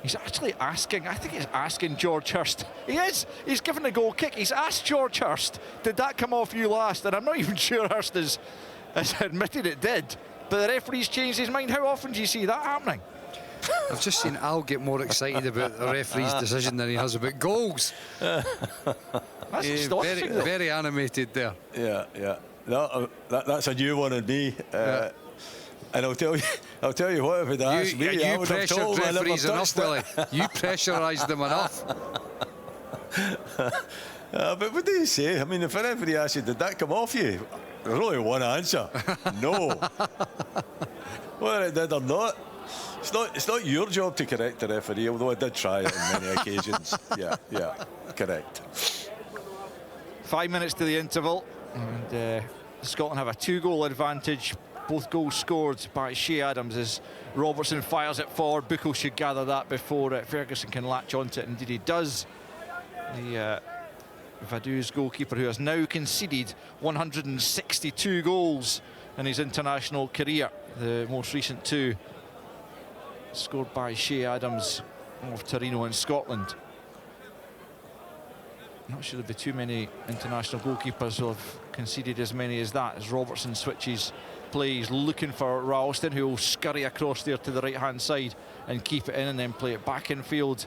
he's actually asking, I think he's asking George Hurst. He's given a goal kick. He's asked George Hurst, did that come off you last? And I'm not even sure Hurst has admitted it did, but the referee's changed his mind. How often do you see that happening? I've just seen Al get more excited about the referee's decision than he has about goals. That's astonishing. Very animated there. Yeah. That's a new one on me. And I'll tell you what, if it asked me, I would have told him I never touched it. You pressurised them enough. But what do you say? I mean, if a referee asks you, did that come off you? There's only one answer. No. Whether it did or not. It's not your job to correct the referee, although I did try it on many occasions. Yeah, correct. 5 minutes to the interval, and Scotland have a 2-goal advantage. Both goals scored by Shea Adams as Robertson fires it forward. Buchel should gather that before Ferguson can latch onto it. Indeed he does. The Vaduz goalkeeper, who has now conceded 162 goals in his international career. The most recent 2 scored by Shea Adams of Torino in Scotland. Not sure there'll be too many international goalkeepers who have conceded as many as that, as Robertson switches plays, looking for Ralston, who will scurry across there to the right-hand side and keep it in, and then play it back in field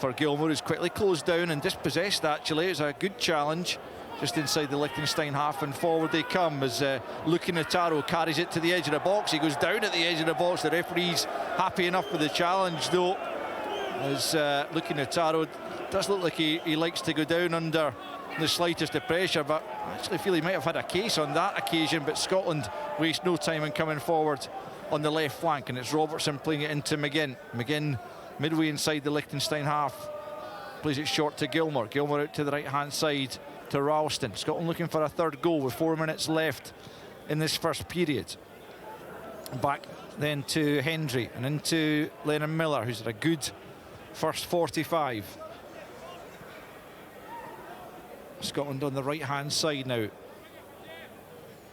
for Gilmore, who's quickly closed down and dispossessed. Actually, it's a good challenge just inside the Liechtenstein half, and forward they come as Lukinataro carries it to the edge of the box. He goes down at the edge of the box. The referee's happy enough with the challenge, though, as Lukinataro does look like he likes to go down under the slightest of pressure, but I actually feel he might have had a case on that occasion. But Scotland waste no time in coming forward on the left flank, and it's Robertson playing it into McGinn. McGinn midway inside the Liechtenstein half, plays it short to Gilmore. Gilmore out to the right-hand side to Ralston. Scotland looking for a third goal with 4 minutes left in this first period. Back then to Hendry and into Lennon Miller, who's had a good first 45. Scotland on the right-hand side now,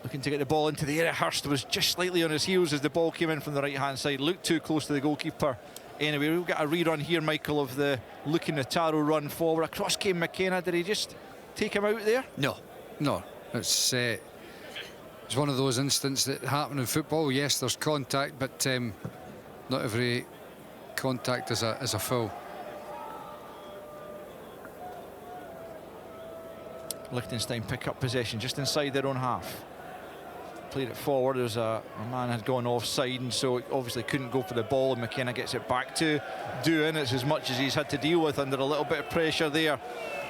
looking to get the ball into the area. Hurst was just slightly on his heels as the ball came in from the right-hand side. Looked too close to the goalkeeper. Anyway, we've got a rerun here, Michael, of the Lukinataro run forward. Across came McKenna. Did he just take him out there? No. It's one of those instances that happen in football. Yes, there's contact, but not every contact is a foul. Liechtenstein pick up possession just inside their own half. Played it forward. There's a man had gone offside, and so obviously couldn't go for the ball, and McKenna gets it back to Doohan. It's as much as he's had to deal with under a little bit of pressure there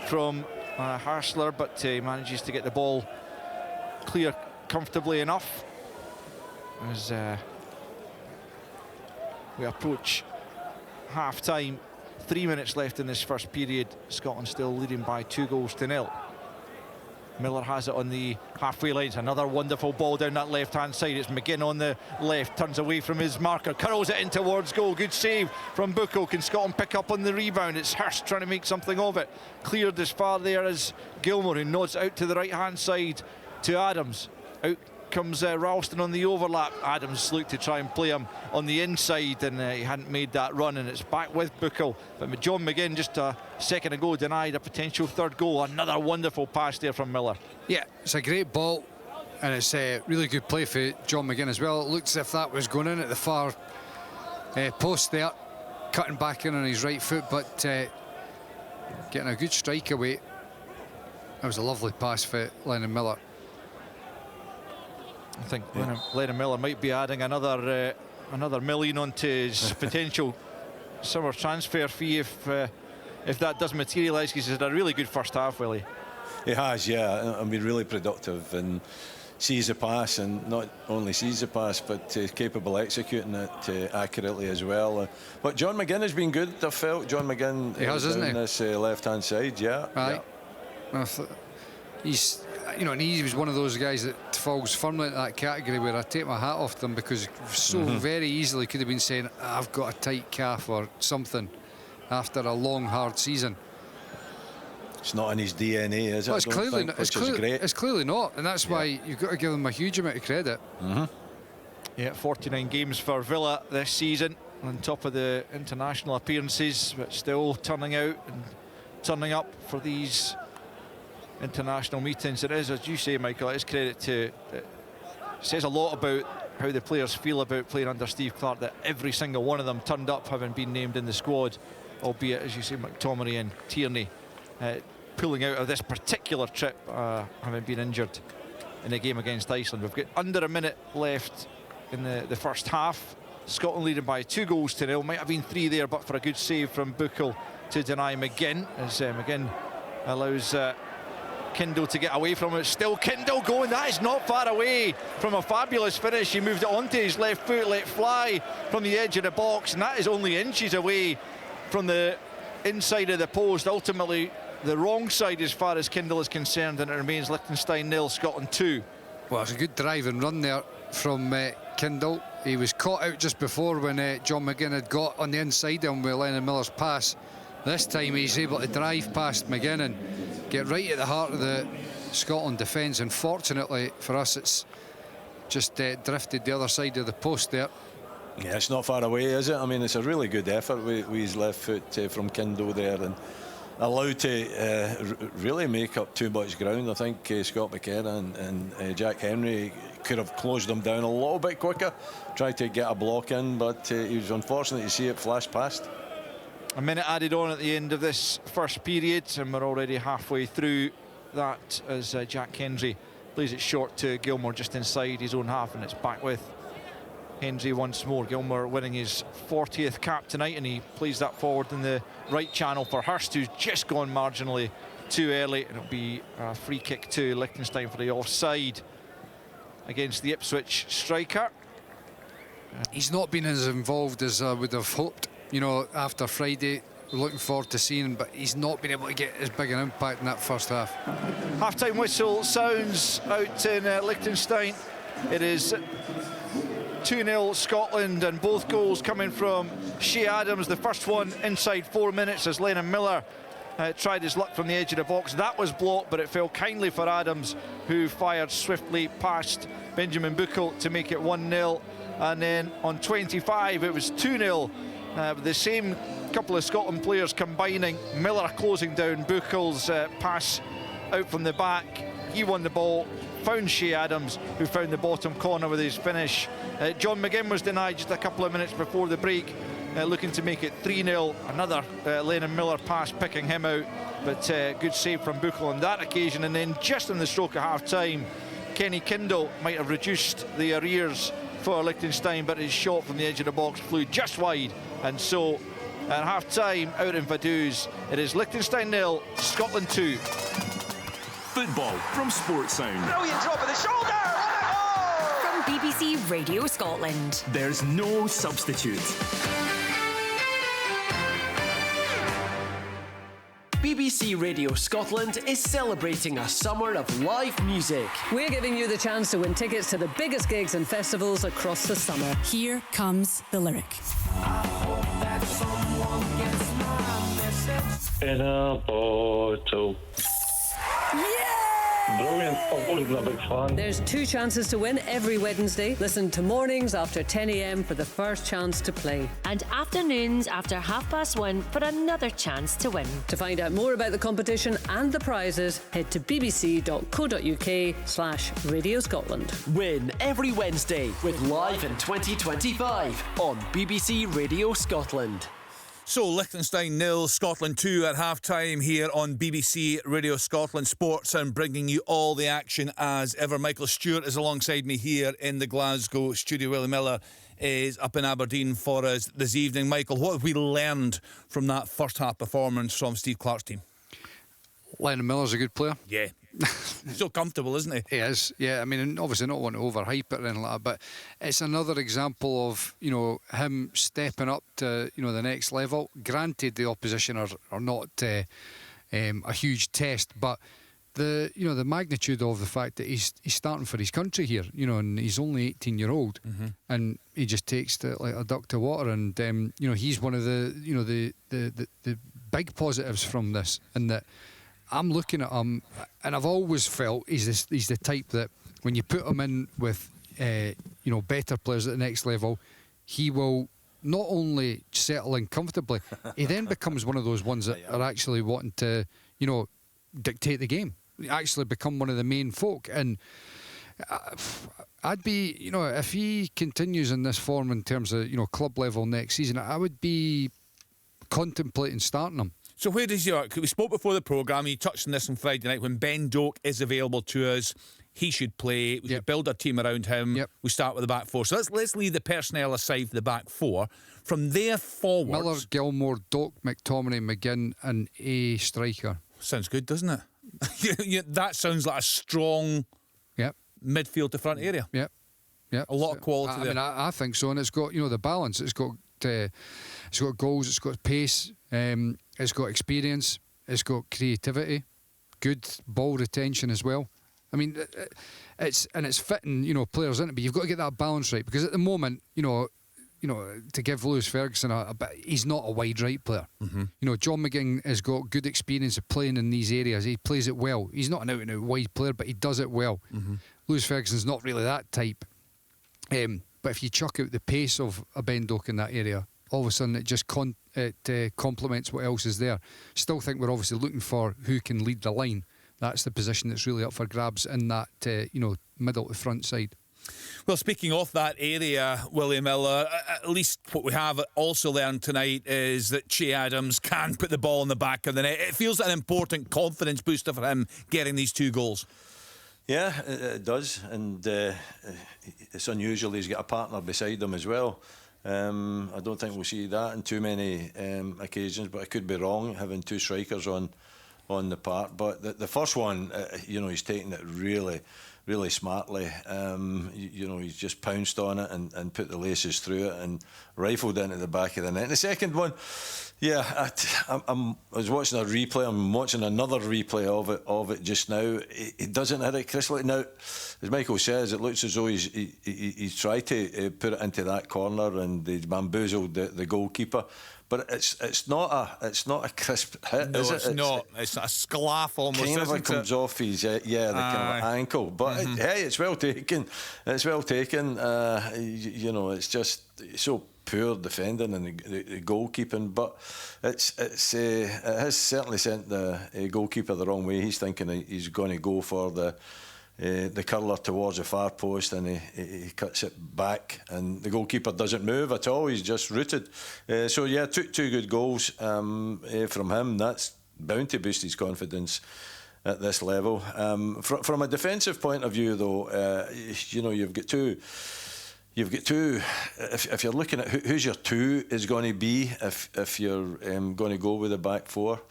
from Harsler, but he manages to get the ball clear comfortably enough as we approach half-time. 3 minutes left in this first period. Scotland still leading by 2-0. Miller has it on the halfway line. It's another wonderful ball down that left-hand side. It's McGinn on the left, turns away from his marker, curls it in towards goal. Good save from Buchel. Can Scotland pick up on the rebound? It's Hurst trying to make something of it. Cleared as far there as Gilmour, who nods out to the right-hand side to Adams. Out comes Ralston on the overlap. Adams looked to try and play him on the inside, and he hadn't made that run, and it's back with Buchel. But John McGinn just a second ago denied a potential third goal. Another wonderful pass there from Miller. Yeah, it's a great ball, and it's a really good play for John McGinn as well. It looked as if that was going in at the far post there, cutting back in on his right foot, but getting a good strike away. That was a lovely pass for Lennon Miller. I think Lennon Miller might be adding another million onto his potential summer transfer fee if that does materialise. He's had a really good first half, Willie. He has, yeah. I mean, really productive and sees the pass, and not only sees the pass, but capable of executing it accurately as well. But John McGinn has been good, I've felt. John McGinn he has, isn't he? This left-hand side, yeah. Right. Yeah. He's, you know, and he was one of those guys that falls firmly into that category where I take my hat off to him, because so very easily could have been saying, I've got a tight calf or something after a long, hard season. It's not in his DNA, is it? Well, it's clearly not, and that's why you've got to give him a huge amount of credit. Yeah, 49 games for Villa this season, on top of the international appearances, but still turning out and turning up for these international meetings. It is, as you say, Michael, it is credit to, it says a lot about how the players feel about playing under Steve Clarke, that every single one of them turned up having been named in the squad, albeit, as you say, McTominay and Tierney pulling out of this particular trip, having been injured in the game against Iceland. We've got under a minute left in the first half. Scotland leading by 2-0. Might have been 3 there, but for a good save from Buchel to deny McGinn, as McGinn allows Kindle to get away from it. Still Kindle going. That is not far away from a fabulous finish. He moved it onto his left foot, let fly from the edge of the box, and that is only inches away from the inside of the post. Ultimately the wrong side as far as Kindle is concerned, and it remains Liechtenstein 0, Scotland 2. Well, it's a good drive and run there from Kindle. He was caught out just before when John McGinn had got on the inside of him with Lennon Miller's pass. This time he's able to drive past McGinn and get right at the heart of the Scotland defence, and fortunately for us it's just drifted the other side of the post there. Yeah, it's not far away, is it? I mean, it's a really good effort with his left foot from Kindle there, and allowed to really make up too much ground. I think Scott McKenna and Jack Henry could have closed them down a little bit quicker, tried to get a block in, but he was unfortunate to see it flash past. A minute added on at the end of this first period, and we're already halfway through that as Jack Henry plays it short to Gilmour just inside his own half, and it's back with Henry once more. Gilmour winning his 40th cap tonight, and he plays that forward in the right channel for Hurst, who's just gone marginally too early, and it'll be a free kick to Liechtenstein for the offside against the Ipswich striker. He's not been as involved as I would have hoped. You know, after Friday, we're looking forward to seeing him, but he's not been able to get as big an impact in that first half. Half-time whistle sounds out in Liechtenstein. It is 2-0 Scotland, and both goals coming from Shea Adams. The first one inside 4 minutes as Lennon Miller tried his luck from the edge of the box. That was blocked, but it fell kindly for Adams, who fired swiftly past Benjamin Buchel to make it 1-0. And then on 25 it was 2-0. The same couple of Scotland players combining. Miller closing down Buchel's pass out from the back. He won the ball, found Shea Adams, who found the bottom corner with his finish. John McGinn was denied just a couple of minutes before the break, looking to make it 3-0. Another Lennon Miller pass picking him out, but good save from Buchel on that occasion. And then just in the stroke of half-time, Kenny Kindle might have reduced the arrears for Liechtenstein, but his shot from the edge of the box flew just wide. And so at half-time out in Vaduz, it is Liechtenstein 0, Scotland 2. Football from Sports Sound. Brilliant drop of the shoulder! What a goal! From BBC Radio Scotland. There's no substitute. BBC Radio Scotland is celebrating a summer of live music. We're giving you the chance to win tickets to the biggest gigs and festivals across the summer. Here comes the lyric. I hope that someone gets my message. In a bottle. Yeah! Brilliant. I've always been a big fan. There's 2 chances to win every Wednesday. Listen to mornings after 10 a.m. for the first chance to play. And afternoons after 1:30 for another chance to win. To find out more about the competition and the prizes, head to bbc.co.uk/Radio Scotland. Win every Wednesday with Live in 2025 on BBC Radio Scotland. So, Liechtenstein 0, Scotland 2 at half-time here on BBC Radio Scotland Sports, and bringing you all the action as ever. Michael Stewart is alongside me here in the Glasgow studio. Willie Miller is up in Aberdeen for us this evening. Michael, what have we learned from that first half performance from Steve Clarke's team? Lennon Miller's a good player. Yeah. So comfortable, isn't he? He is, yeah. I mean, obviously not want to overhype it or anything like that, but it's another example of, you know, him stepping up to, you know, the next level. Granted, the opposition are not a huge test, but the magnitude of the fact that he's starting for his country here, you know, and he's only 18-year-old, and he just takes it like a duck to water, and you know, he's one of the, you know, the big positives from this, and that I'm looking at him, and I've always felt he's the type that when you put him in with you know, better players at the next level, he will not only settle in comfortably, he then becomes one of those ones that are actually wanting to, you know, dictate the game, actually become one of the main folk. And I'd be, you know, if he continues in this form in terms of, you know, club level next season, I would be contemplating starting him. So where does your... We spoke before the programme, you touched on this on Friday night, when Ben Doak is available to us, he should play. We should build our team around him. We start with the back four. So let's leave the personnel aside for the back four. From there forwards... Miller, Gilmore, Doak, McTominay, McGinn and a striker. Sounds good, doesn't it? That sounds like a strong midfield to front area. Yeah. A lot of quality there. I mean, I think so. And it's got, you know, the balance. It's got goals, it's got pace, it's got experience, it's got creativity, good ball retention as well. I mean, it's fitting, you know, players in it, but you've got to get that balance right, because at the moment, you know, to give Lewis Ferguson a bit, he's not a wide right player. You know, John McGinn has got good experience of playing in these areas. He plays it well. He's not an out and out wide player, but he does it well. Lewis Ferguson's not really that type. But if you chuck out the pace of a Ben Doak in that area, all of a sudden it just complements what else is there. Still think we're obviously looking for who can lead the line. That's the position that's really up for grabs in that you know, middle to front side. Well, speaking of that area, Willie Miller, at least what we have also learned tonight is that Che Adams can put the ball in the back of the net. It feels like an important confidence booster for him getting these 2 goals. Yeah, it does, and it's unusual he's got a partner beside him as well. I don't think we'll see that in too many occasions, but I could be wrong, having 2 strikers on the park. But the first one, you know, he's taken it really smartly. You know, he's just pounced on it and put the laces through it and rifled into the back of the net. And the second one, yeah, I was watching a replay. I'm watching another replay of it just now. He doesn't hit it crisply. Now, as Michael says, it looks as though he's tried to put it into that corner and he's bamboozled the goalkeeper. But it's not a crisp hit, no, is it? It's not. It's a sclaff almost, kind isn't of comes off his the kind of ankle. But hey, it's well taken. It's well taken. You know, it's just so poor defending and the goalkeeping. But it has certainly sent the goalkeeper the wrong way. He's thinking he's going to go for the curler towards the far post, and he cuts it back, and the goalkeeper doesn't move at all. He's just rooted. So yeah, two good goals from him. That's bound to boost his confidence at this level. From a defensive point of view, though, you know, you've got two. If you're looking at who's your 2 is going to be, if you're going to go with the back 4.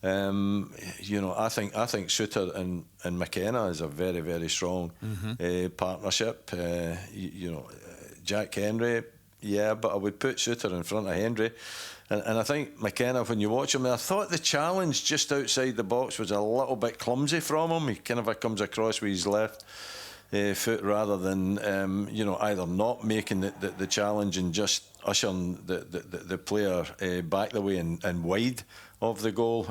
You know, I think Suter and McKenna is a very, very strong partnership. You know, Jack Henry, yeah, but I would put Suter in front of Hendry. And I think McKenna, when you watch him, I thought the challenge just outside the box was a little bit clumsy from him. He kind of comes across with his left foot rather than, either not making the challenge and just ushering the player back the way and wide of the goal.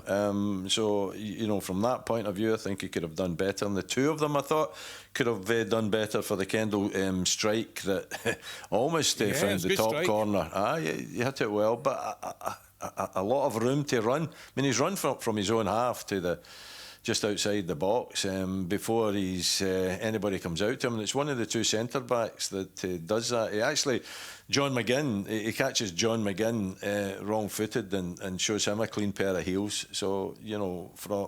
So, from that point of view, I think he could have done better. And the two of them, I thought, could have done better for the Kendall strike that almost found the top corner. You hit it well, but a lot of room to run. I mean, he's run from his own half to just outside the box before anybody comes out to him. And it's one of the two centre-backs that does that. John McGinn, he catches John McGinn wrong-footed and shows him a clean pair of heels. So,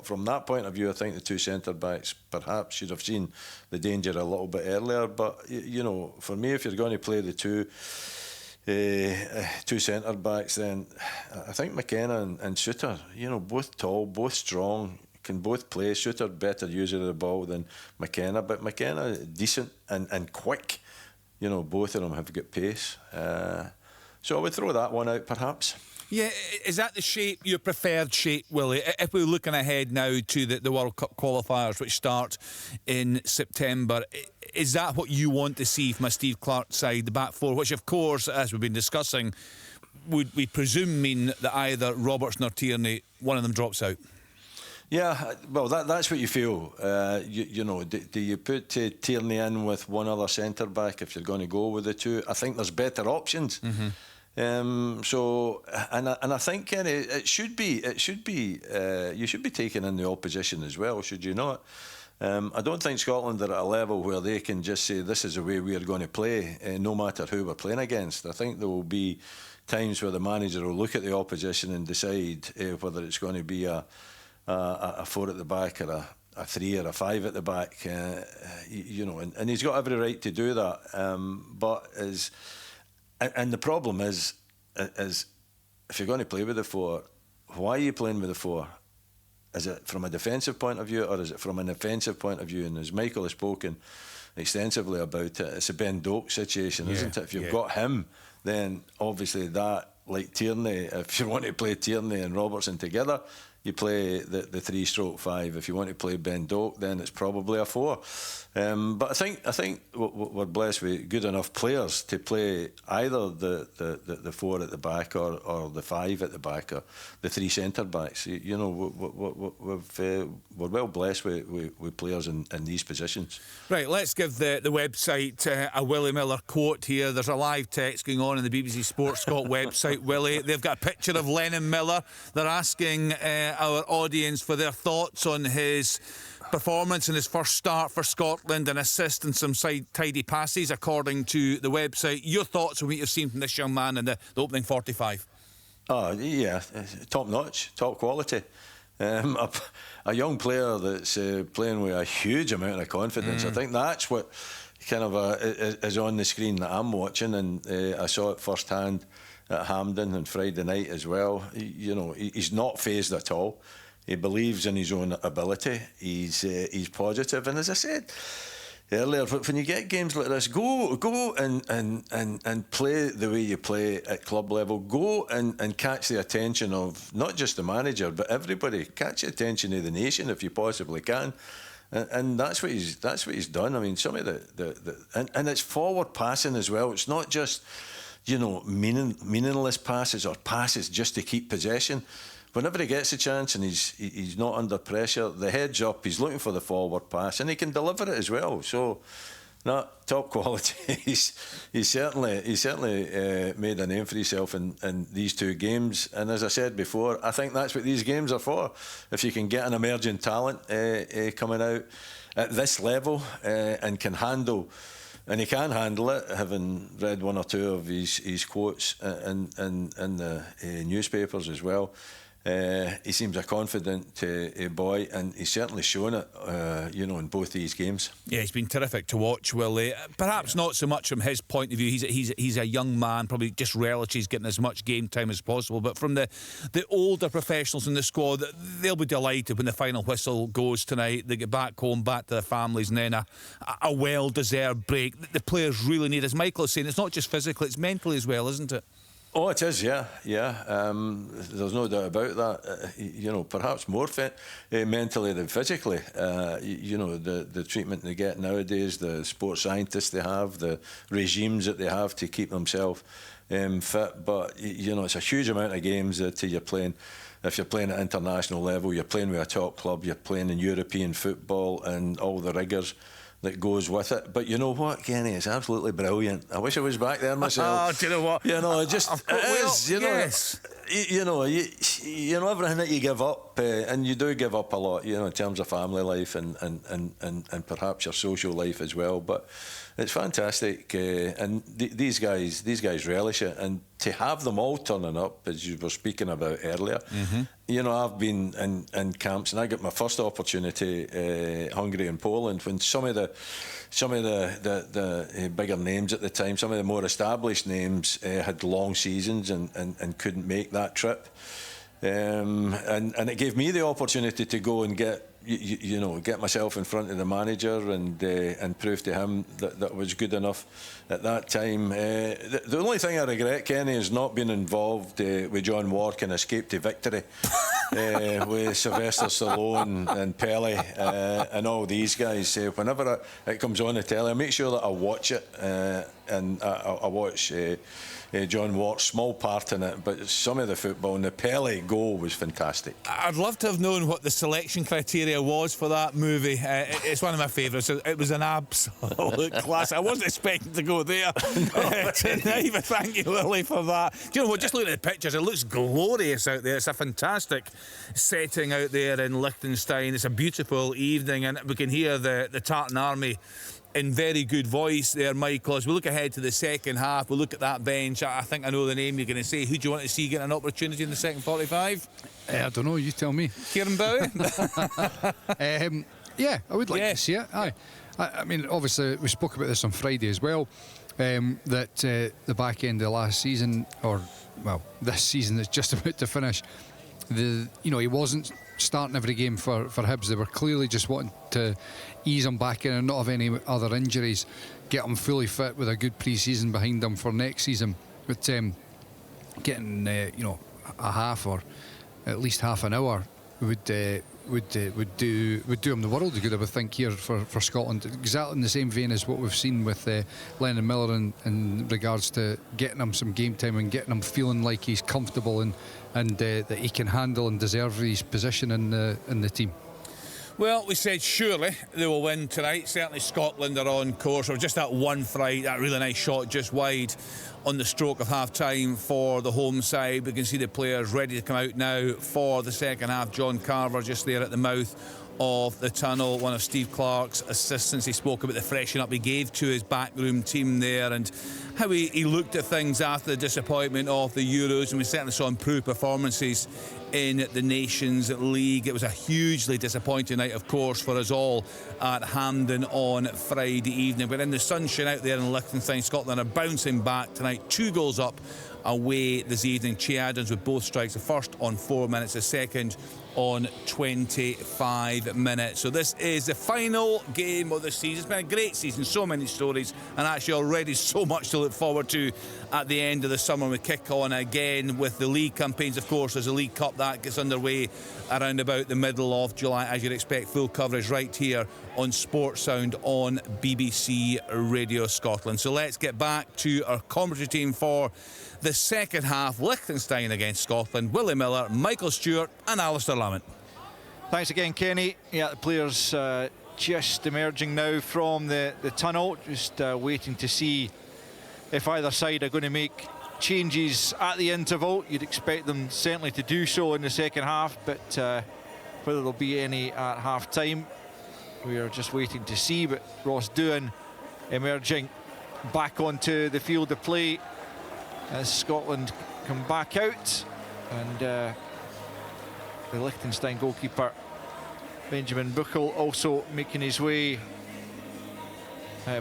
from that point of view, I think the two centre-backs perhaps should have seen the danger a little bit earlier. But, for me, if you're going to play the two centre-backs, then I think McKenna and Suter, both tall, both strong, can both play. Suter better user of the ball than McKenna, but McKenna decent and quick. Both of them have got pace. So I would throw that one out, perhaps. Yeah, is that the shape, your preferred shape, Willie? If we're looking ahead now to the World Cup qualifiers, which start in September, is that what you want to see from a Steve Clarke side, the back four, which, of course, as we've been discussing, would we presume mean that either Robertson or Tierney, one of them drops out? Yeah, well, that's what you feel. Do you put Tierney in with one other centre back if you're going to go with the two? I think there's better options. Mm-hmm. I think, Kenny, it should be. You should be taking in the opposition as well, should you not? I don't think Scotland are at a level where they can just say this is the way we are going to play, no matter who we're playing against. I think there will be times where the manager will look at the opposition and decide whether it's going to be a four at the back or a three or a five at the back, and he's got every right to do that. And the problem is if you're going to play with the four, why are you playing with the four? Is it from a defensive point of view or is it from an offensive point of view? And as Michael has spoken extensively about it, it's a Ben Doak situation, isn't it? If you've got him, then obviously that, like Tierney, if you want to play Tierney and Robertson together, you play the 3/5. If you want to play Ben Doak, then it's probably a 4. But I think we're blessed with good enough players to play either the 4 at the back or the 5 at the back or the 3 centre backs. We're well blessed with players in these positions. Right, let's give the website a Willie Miller quote here. There's a live text going on the BBC Sports Scot website, Willie. They've got a picture of Lennon Miller. They're asking our audience for their thoughts on his performance in his first start for Scotland, an assist and some tidy passes, according to the website. Your thoughts on what you've seen from this young man in the opening 45? Oh, yeah, top notch, top quality. A young player that's playing with a huge amount of confidence. I think that's what kind of is on the screen that I'm watching, and I saw it firsthand at Hampden on Friday night as well. He's not phased at all. He believes in his own ability. He's positive, and as I said earlier, when you get games like this, go and play the way you play at club level. Go and catch the attention of not just the manager but everybody. Catch the attention of the nation if you possibly can. And that's what he's done. I mean, some of and it's forward passing as well. It's not just meaningless passes or passes just to keep possession. Whenever he gets a chance and he's not under pressure, the head's up, he's looking for the forward pass, and he can deliver it as well. So, top quality. He's certainly made a name for himself in these 2 games. And as I said before, I think that's what these games are for. If you can get an emerging talent coming out at this level and can handle. And he can handle it, having read 1 or 2 of his quotes in the newspapers as well. He seems a confident boy, and he's certainly shown it, in both these games. Yeah, he's been terrific to watch, Willie. Perhaps not so much from his point of view. He's a young man, probably just relishes getting as much game time as possible. But from the older professionals in the squad, they'll be delighted when the final whistle goes tonight. They get back home, back to their families, and then a well-deserved break. The players really need, as Michael is saying, it's not just physically, it's mentally as well, isn't it? Oh, it is, yeah. There's no doubt about that. Perhaps more mentally than physically. The treatment they get nowadays, the sports scientists they have, the regimes that they have to keep themselves fit. But, it's a huge amount of games that you're playing. If you're playing at international level, you're playing with a top club, you're playing in European football and all the rigours that goes with it. But you know what, Kenny, it's absolutely brilliant. I wish I was back there myself. Oh, do you know what? Yes. Everything that you give up, and you do give up a lot, in terms of family life and perhaps your social life as well. But it's fantastic, and these guys relish it, and to have them all turning up, as you were speaking about earlier. I've been in camps, and I got my first opportunity Hungary and Poland when some of the bigger names at the time, some of the more established names had long seasons and couldn't make that trip, and it gave me the opportunity to go and get myself in front of the manager and prove to him that was good enough at that time. The only thing I regret, Kenny, is not being involved with John Wark in Escape to Victory with Sylvester Stallone and Pele and all these guys. Whenever it comes on the telly, I make sure that I watch it, and I watch John Wark's small part in it, but some of the football, and the Pele goal was fantastic. I'd love to have known what the selection criteria was for that movie. It's one of my favourites. It was an absolute class. I wasn't expecting to go there tonight, but thank you, Willie, for that. Do you know what, just looking at the pictures, it looks glorious out there. It's a fantastic setting out there in Liechtenstein. It's a beautiful evening, and we can hear the Tartan Army in very good voice there, Michael. As we look ahead to the second half, we'll look at that bench. I think I know the name you're going to say. Who do you want to see get an opportunity in the second 45? I don't know, you tell me. Kieran Bowie? Yeah, I would like to see it. Aye. I mean, obviously, we spoke about this on Friday as well, that the back end of last season, this season that's just about to finish, he wasn't starting every game for Hibs. They were clearly just wanting to ease him back in and not have any other injuries, get him fully fit with a good pre-season behind him for next season. But getting a half or at least half an hour would do him the world of good, I would think, here for Scotland. Exactly in the same vein as what we've seen with Lennon Miller in regards to getting him some game time and getting him feeling like he's comfortable and that he can handle and deserve his position in the team. Well, we said surely they will win tonight. Certainly Scotland are on course. Or just that one fright, that really nice shot just wide on the stroke of half-time for the home side. We can see the players ready to come out now for the second half. John Carver just there at the mouth of the tunnel, one of Steve Clarke's assistants. He spoke about the freshen up he gave to his backroom team there and how he looked at things after the disappointment of the Euros, and we certainly saw improved performances in the Nations League. It was a hugely disappointing night, of course, for us all at Hampden on Friday evening. But in the sunshine out there in Liechtenstein, Scotland are bouncing back tonight. 2 goals up away this evening. Che Adams with both strikes, the first on 4 minutes, the second on 25 minutes. So this is the final game of the season. It's been a great season, so many stories, and actually already so much to look forward to at the end of the summer. We kick on again with the league campaigns, of course. There's a League Cup that gets underway around about the middle of July, as you'd expect. Full coverage right here on Sports Sound on BBC Radio Scotland. So let's get back to our commentary team for the second half. Liechtenstein against Scotland. Willie Miller, Michael Stewart and Alistair Lamont. Thanks again, Kenny. Yeah, the players just emerging now from the tunnel, just waiting to see if either side are going to make changes at the interval. You'd expect them certainly to do so in the second half, but whether there'll be any at half-time, we are just waiting to see. But Ross Doohan emerging back onto the field of play as Scotland come back out, and the Liechtenstein goalkeeper Benjamin Buchel also making his way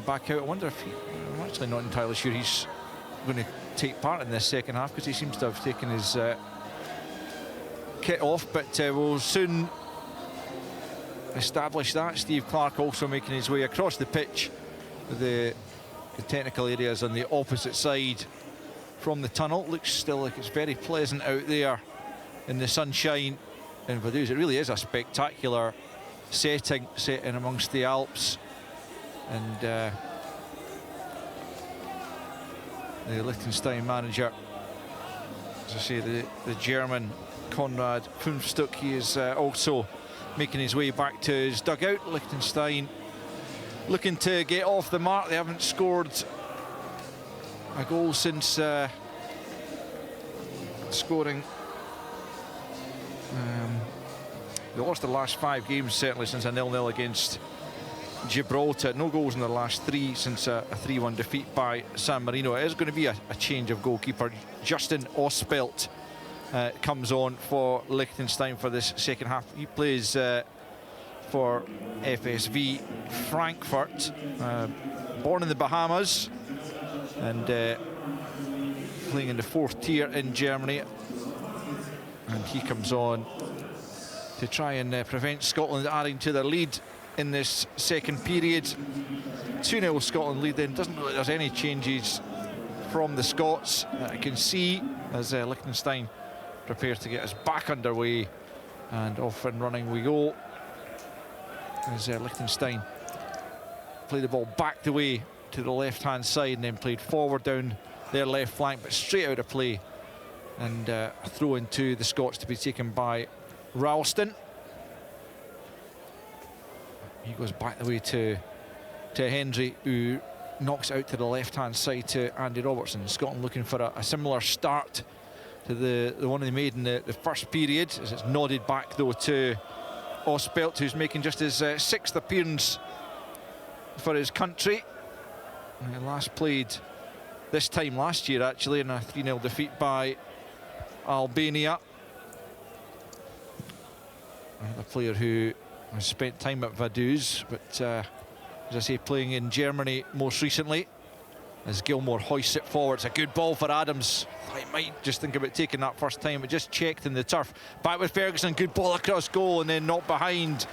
back out. I wonder if I'm actually not entirely sure he's going to take part in this second half, because he seems to have taken his kit off, but we'll soon establish that. Steve Clark also making his way across the pitch with the technical areas on the opposite side from the tunnel. Looks still like it's very pleasant out there in the sunshine in Vaduz. It really is a spectacular setting set in amongst the Alps, and the Liechtenstein manager, as I say, the German Konrad Funfstuck, he is also making his way back to his dugout. Liechtenstein looking to get off the mark. They haven't scored a goal since scoring. They lost the last 5 games, certainly, since a 0-0 against Gibraltar. No goals in the last 3 since a 3-1 defeat by San Marino. It is going to be a change of goalkeeper. Justin Ospelt comes on for Liechtenstein for this second half. He plays for FSV Frankfurt, born in the Bahamas and playing in the 4th tier in Germany. And he comes on to try and prevent Scotland adding to their lead in this second period. 2-0 Scotland lead then. Doesn't look like there's any changes from the Scots that I can see, as Liechtenstein prepares to get us back underway, and off and running we go as Liechtenstein play the ball back the way to the left hand side and then played forward down their left flank, but straight out of play, and a throw into the Scots to be taken by Ralston. He goes back the way to Hendry, who knocks out to the left hand side to Andy Robertson. Scotland looking for a similar start to the one they made in the first period, as it's nodded back though to Ospelt, who's making just his 6th appearance for his country. He last played this time last year, actually, in a 3-0 defeat by Albania. A player who has spent time at Vaduz, but as I say, playing in Germany most recently. As Gilmore hoists it forward, it's a good ball for Adams. I might just think about taking that first time, but just checked in the turf. Back with Ferguson, good ball across goal, and then not behind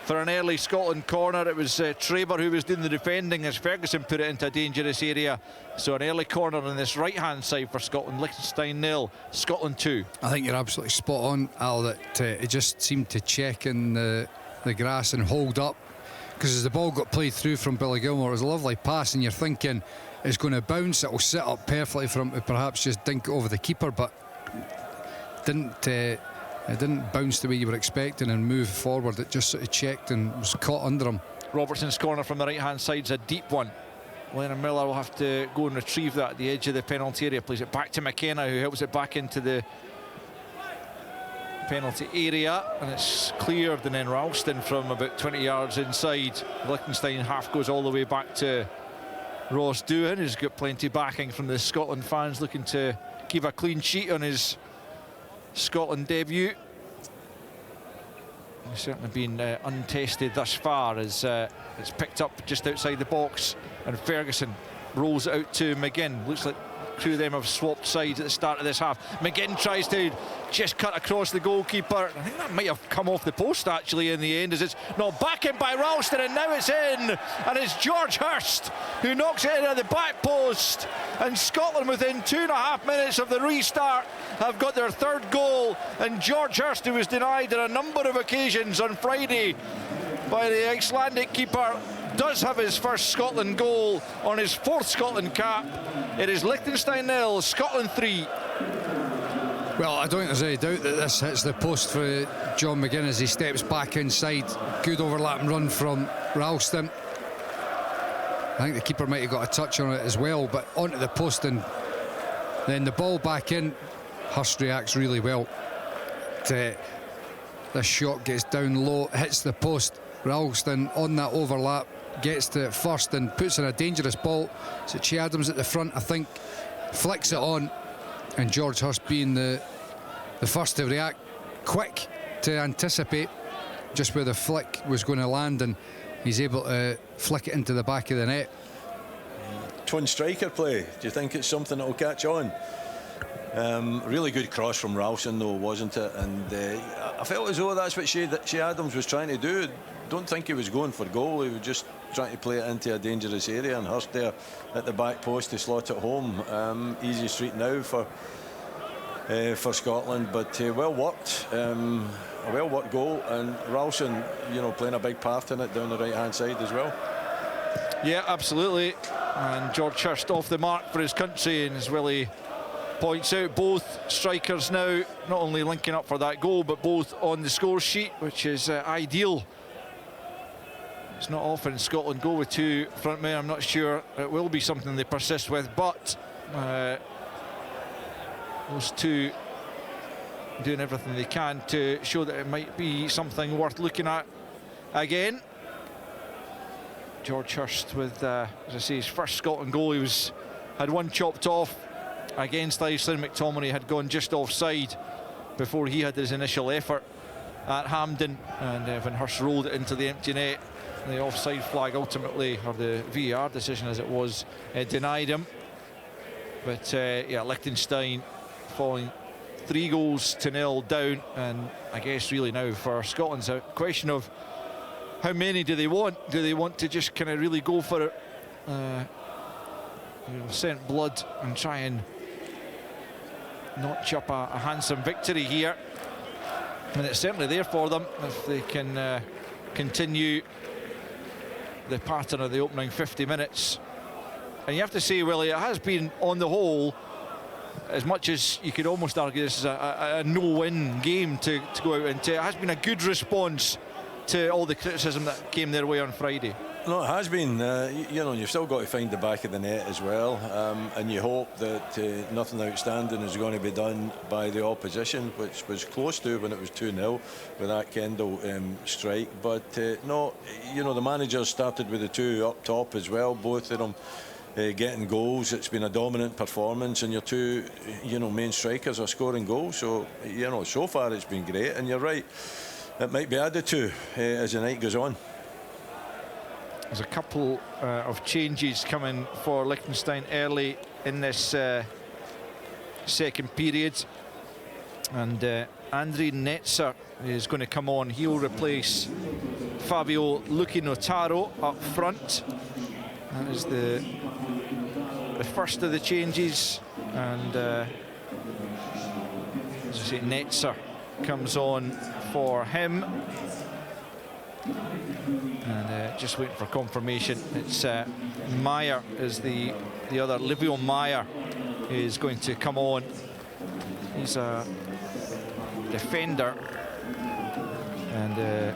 for an early Scotland corner. It was Traber who was doing the defending as Ferguson put it into a dangerous area. So an early corner on this right-hand side for Scotland. Liechtenstein 0, Scotland 2. I think you're absolutely spot on, Al, that it just seemed to check in the grass and hold up, because as the ball got played through from Billy Gilmore, it was a lovely pass, and you're thinking it's going to bounce, it will set up perfectly for him to perhaps just dink it over the keeper, but it didn't bounce the way you were expecting and move forward. It just sort of checked and was caught under him. Robertson's corner from the right-hand side is a deep one. Lennon Miller will have to go and retrieve that at the edge of the penalty area. Plays it back to McKenna, who helps it back into the penalty area, and it's cleared, and then Ralston from about 20 yards inside. The Liechtenstein half goes all the way back to Ross Doohan, who's got plenty backing from the Scotland fans, looking to keep a clean sheet on his Scotland debut. He's certainly been untested thus far, as it's picked up just outside the box, and Ferguson rolls it out to McGinn. Looks like two of them have swapped sides at the start of this half. McGinn tries to just cut across the goalkeeper. I think that might have come off the post actually in the end, as it's not back in by Ralston, and now it's in, and it's George Hurst who knocks it in at the back post, and Scotland within 2.5 minutes of the restart have got their 3rd goal. And George Hurst, who was denied on a number of occasions on Friday by the Icelandic keeper, does have his first Scotland goal on his 4th Scotland cap. It is Liechtenstein 0, Scotland 3. Well, I don't think there's any doubt that this hits the post for John McGinn as he steps back inside. Good overlapping run from Ralston. I think the keeper might have got a touch on it as well, but onto the post, and then the ball back in. Hurst reacts really well. This shot gets down low, hits the post. Ralston on that overlap gets to it first and puts in a dangerous ball. So Che Adams at the front, I think, flicks it on, and George Hurst, being the first to react quick, to anticipate just where the flick was going to land, and he's able to flick it into the back of the net. Twin striker play, do you think it's something that will catch on? Really good cross from Ralston though, wasn't it? And I felt as though that's what Shea Adams was trying to do. Don't think he was going for goal, he was just trying to play it into a dangerous area, and Hurst there at the back post to slot it home. Easy street now for Scotland, but well worked. A well worked goal, and Ralston, you know, playing a big part in it down the right hand side as well. Yeah, absolutely. And George Hurst off the mark for his country, and as Willie points out, both strikers now not only linking up for that goal, but both on the score sheet, which is ideal. It's not often Scotland go with two front men. I'm not sure it will be something they persist with, but those two doing everything they can to show that it might be something worth looking at again. George Hurst with, as I say, his first Scotland goal. He had one chopped off against Iceland. McTominay had gone just offside before he had his initial effort at Hampden, and when Hurst rolled it into the empty net, the offside flag ultimately, or the VAR decision as it was, denied him. But yeah, Liechtenstein falling 3-0 down, and I guess really now for Scotland's a question of how many do they want? Do they want to just kind of really go for it, you know, scent blood and try and notch up a handsome victory here? And it's certainly there for them if they can continue the pattern of the opening 50 minutes. And you have to say, Willie, it has been, on the whole, as much as you could almost argue this is a no-win game to go out into, it has been a good response to all the criticism that came their way on Friday. No, it has been. You know, you've still got to find the back of the net as well, and you hope that nothing outstanding is going to be done by the opposition, which was close to when it was 2-0 with that Kendall strike. But no, you know, the managers started with the two up top as well, both of them getting goals. It's been a dominant performance, and your two, you know, main strikers are scoring goals. So, you know, so far it's been great, and you're right, it might be added to as the night goes on. There's a couple of changes coming for Liechtenstein early in this second period, and Andrei Netzer is going to come on. He'll replace Fabio Lucinotaro up front. That is the first of the changes, and as I say, Netzer comes on for him. And just waiting for confirmation. It's Meyer is the other. Livio Meyer is going to come on. He's a defender, and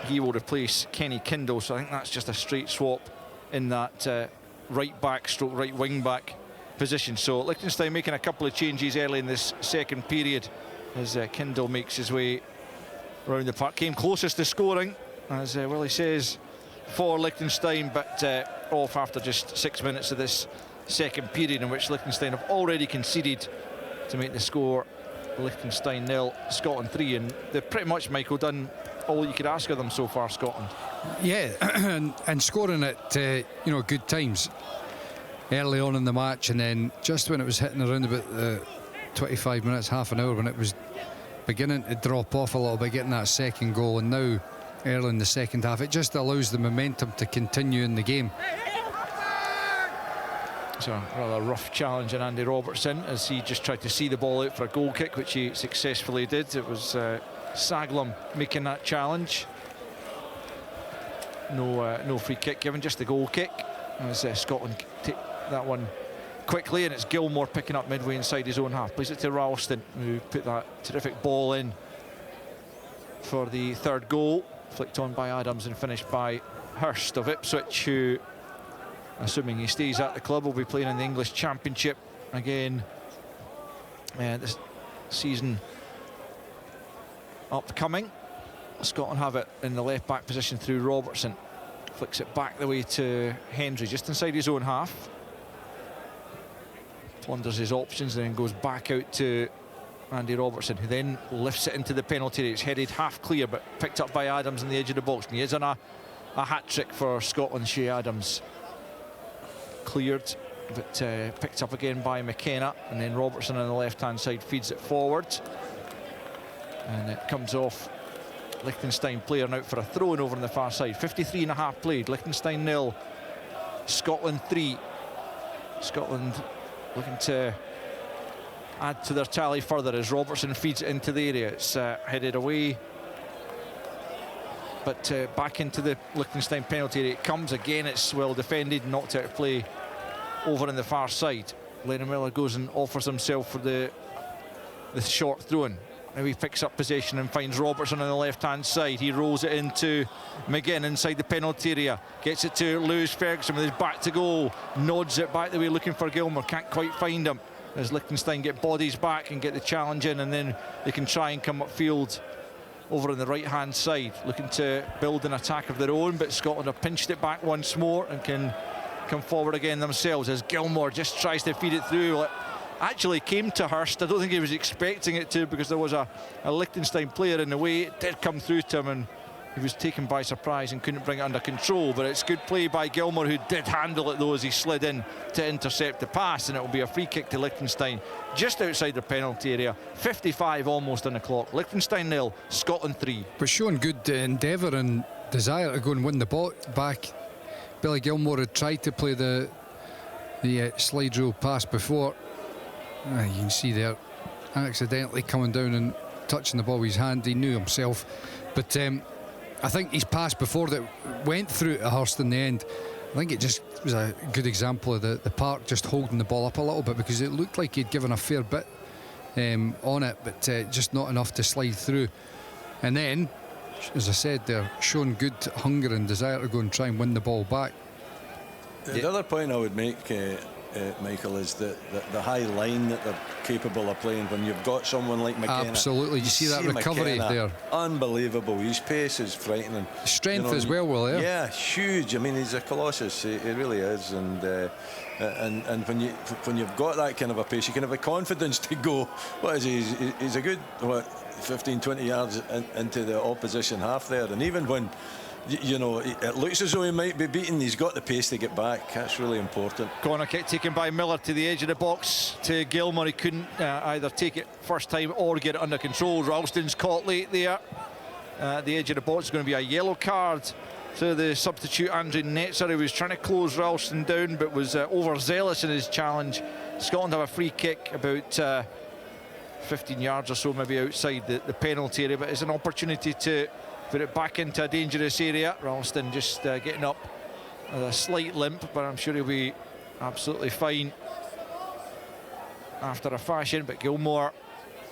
he will replace Kenny Kindle. So I think that's just a straight swap in that right back stroke right wing back position. So Liechtenstein making a couple of changes early in this second period as Kindle makes his way around the park. Came closest to scoring, as Willie says, for Liechtenstein, but off after just 6 minutes of this second period, in which Liechtenstein have already conceded to make the score Liechtenstein 0, Scotland 3, and they've pretty much, Michael, done all you could ask of them so far, Scotland. Yeah, and scoring at you know, good times early on in the match, and then just when it was hitting around about the 25 minutes, half an hour, when it was beginning to drop off a little bit, getting that second goal, and now early in the second half, it just allows the momentum to continue in the game. It's a rather rough challenge on Andy Robertson as he just tried to see the ball out for a goal kick, which he successfully did. It was Saglum making that challenge. No free kick given, just the goal kick, as Scotland take that one quickly, and it's Gilmore picking up midway inside his own half. Plays it to Ralston, who put that terrific ball in for the third goal. Flicked on by Adams and finished by Hurst of Ipswich, who, assuming he stays at the club, will be playing in the English Championship again this season upcoming. Scotland have it in the left back position through Robertson. Flicks it back the way to Hendry, just inside his own half. Plunders his options and then goes back out to Andy Robertson, who then lifts it into the penalty area. It's headed half clear, but picked up by Adams on the edge of the box. And he is on a hat-trick for Scotland. Shea Adams cleared, but picked up again by McKenna. And then Robertson on the left-hand side feeds it forward. And it comes off Liechtenstein player now for a throw-in over on the far side. 53.5 played. Liechtenstein 0, Scotland 3. Scotland looking to add to their tally further as Robertson feeds it into the area. It's headed away, but back into the Liechtenstein penalty area it comes again. It's well defended, knocked out of play over on the far side. Lennon Miller goes and offers himself for the short throw-in. Now he picks up possession and finds Robertson on the left-hand side. He rolls it into McGinn inside the penalty area. Gets it to Lewis Ferguson with his back to goal. Nods it back the way looking for Gilmour. Can't quite find him as Liechtenstein get bodies back and get the challenge in, and then they can try and come upfield over on the right-hand side, looking to build an attack of their own, but Scotland have pinched it back once more and can come forward again themselves as Gilmour just tries to feed it through. It actually came to Hurst. I don't think he was expecting it to, because there was a Liechtenstein player in the way. It did come through to him and he was taken by surprise and couldn't bring it under control. But it's good play by Gilmour, who did handle it though as he slid in to intercept the pass, and it will be a free kick to Liechtenstein just outside the penalty area. 55 almost on the clock. Liechtenstein 0, Scotland 3. But showing good endeavour and desire to go and win the ball back. Billy Gilmour had tried to play the slide rule pass before. You can see there accidentally coming down and touching the ball with his hand. He knew himself, but I think his pass before that went through to Hurst in the end. I think it just was a good example of the park just holding the ball up a little bit, because it looked like he'd given a fair bit on it, but just not enough to slide through. And then, as I said, they're showing good hunger and desire to go and try and win the ball back. The other point I would make, Michael, is that the high line that they're capable of playing when you've got someone like McKenna. Absolutely, you see that recovery McKenna, there. Unbelievable. His pace is frightening. Strength as well, Will. Yeah, huge. I mean, he's a colossus. He really is. And when you've got that kind of a pace, you can have the confidence to go. What is he? He's a good 15-20 yards into the opposition half there, and even when it looks as though he might be beaten, he's got the pace to get back. That's really important. Corner kick taken by Miller to the edge of the box to Gilmour. He couldn't either take it first time or get it under control. Ralston's caught late there. The edge of the box is going to be a yellow card to the substitute Andrew Netzer, who was trying to close Ralston down but was overzealous in his challenge. Scotland have a free kick about 15 yards or so maybe outside the penalty area, but it's an opportunity to put it back into a dangerous area. Ralston just getting up with a slight limp, but I'm sure he'll be absolutely fine after a fashion. But Gilmour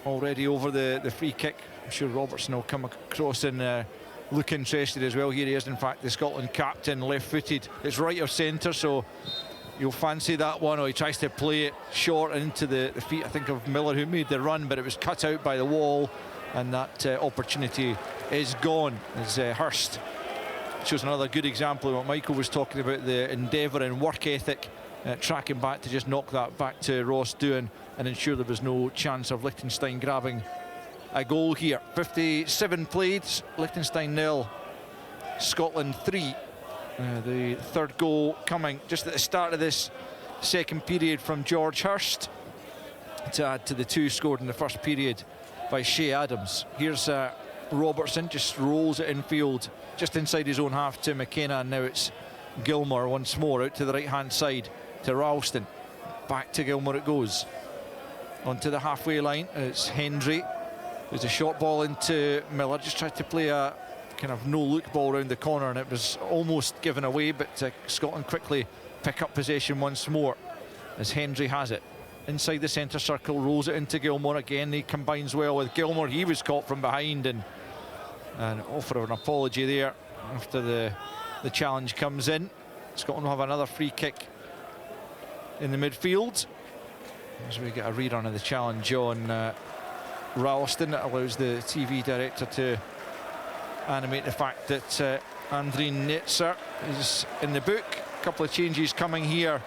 already over the free kick. I'm sure Robertson will come across and look interested as well. Here he is, in fact, the Scotland captain, left-footed. It's right of centre, so you'll fancy that one. Or he tries to play it short into the feet, I think, of Miller, who made the run, but it was cut out by the wall, and that opportunity is gone as Hurst shows another good example of what Michael was talking about, the endeavour and work ethic, tracking back to just knock that back to Ross Doohan and ensure there was no chance of Liechtenstein grabbing a goal here. 57 played, Liechtenstein 0, Scotland 3. The third goal coming just at the start of this second period from George Hurst to add to the two scored in the first period by Shea Adams. Here's Robertson, just rolls it infield just inside his own half to McKenna, and now it's Gilmour once more out to the right hand side to Ralston. Back to Gilmour it goes. Onto the halfway line, it's Hendry. There's a short ball into Miller, just tried to play a kind of no-look ball around the corner, and it was almost given away, but Scotland quickly pick up possession once more as Hendry has it. Inside the centre circle, rolls it into Gilmour again. He combines well with Gilmour. He was caught from behind and offer an apology there after the challenge comes in. Scotland will have another free kick in the midfield as we get a rerun of the challenge on Ralston. That allows the TV director to animate the fact that Andrew Netzer is in the book. A couple of changes coming here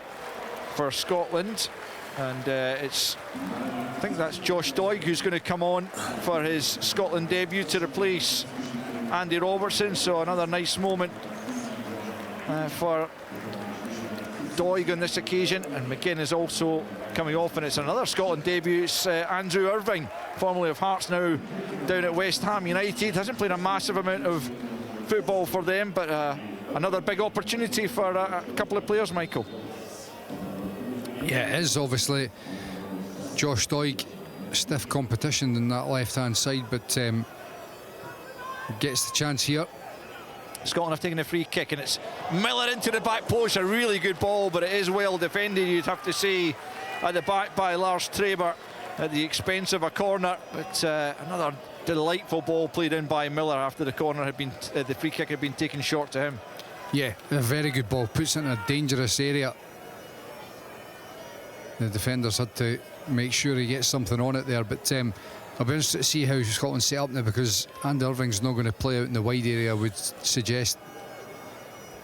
for Scotland. And I think that's Josh Doig who's going to come on for his Scotland debut to replace Andy Robertson. So another nice moment for Doig on this occasion. And McGinn is also coming off, and it's another Scotland debut. It's Andrew Irving, formerly of Hearts, now down at West Ham United. Hasn't played a massive amount of football for them, but another big opportunity for a couple of players, Michael. Yeah, it is. Obviously Josh Doig, stiff competition in that left-hand side, but gets the chance here. Scotland have taken a free kick, and it's Miller into the back post. A really good ball, but it is well defended, you'd have to say, at the back by Lars Traber at the expense of a corner. But another delightful ball played in by Miller after the corner had been the free kick had been taken short to him. Yeah, a very good ball, puts it in a dangerous area. The defenders had to make sure he gets something on it there, but I'll be interested to see how Scotland set up now, because Andy Irving's not going to play out in the wide area, I would suggest.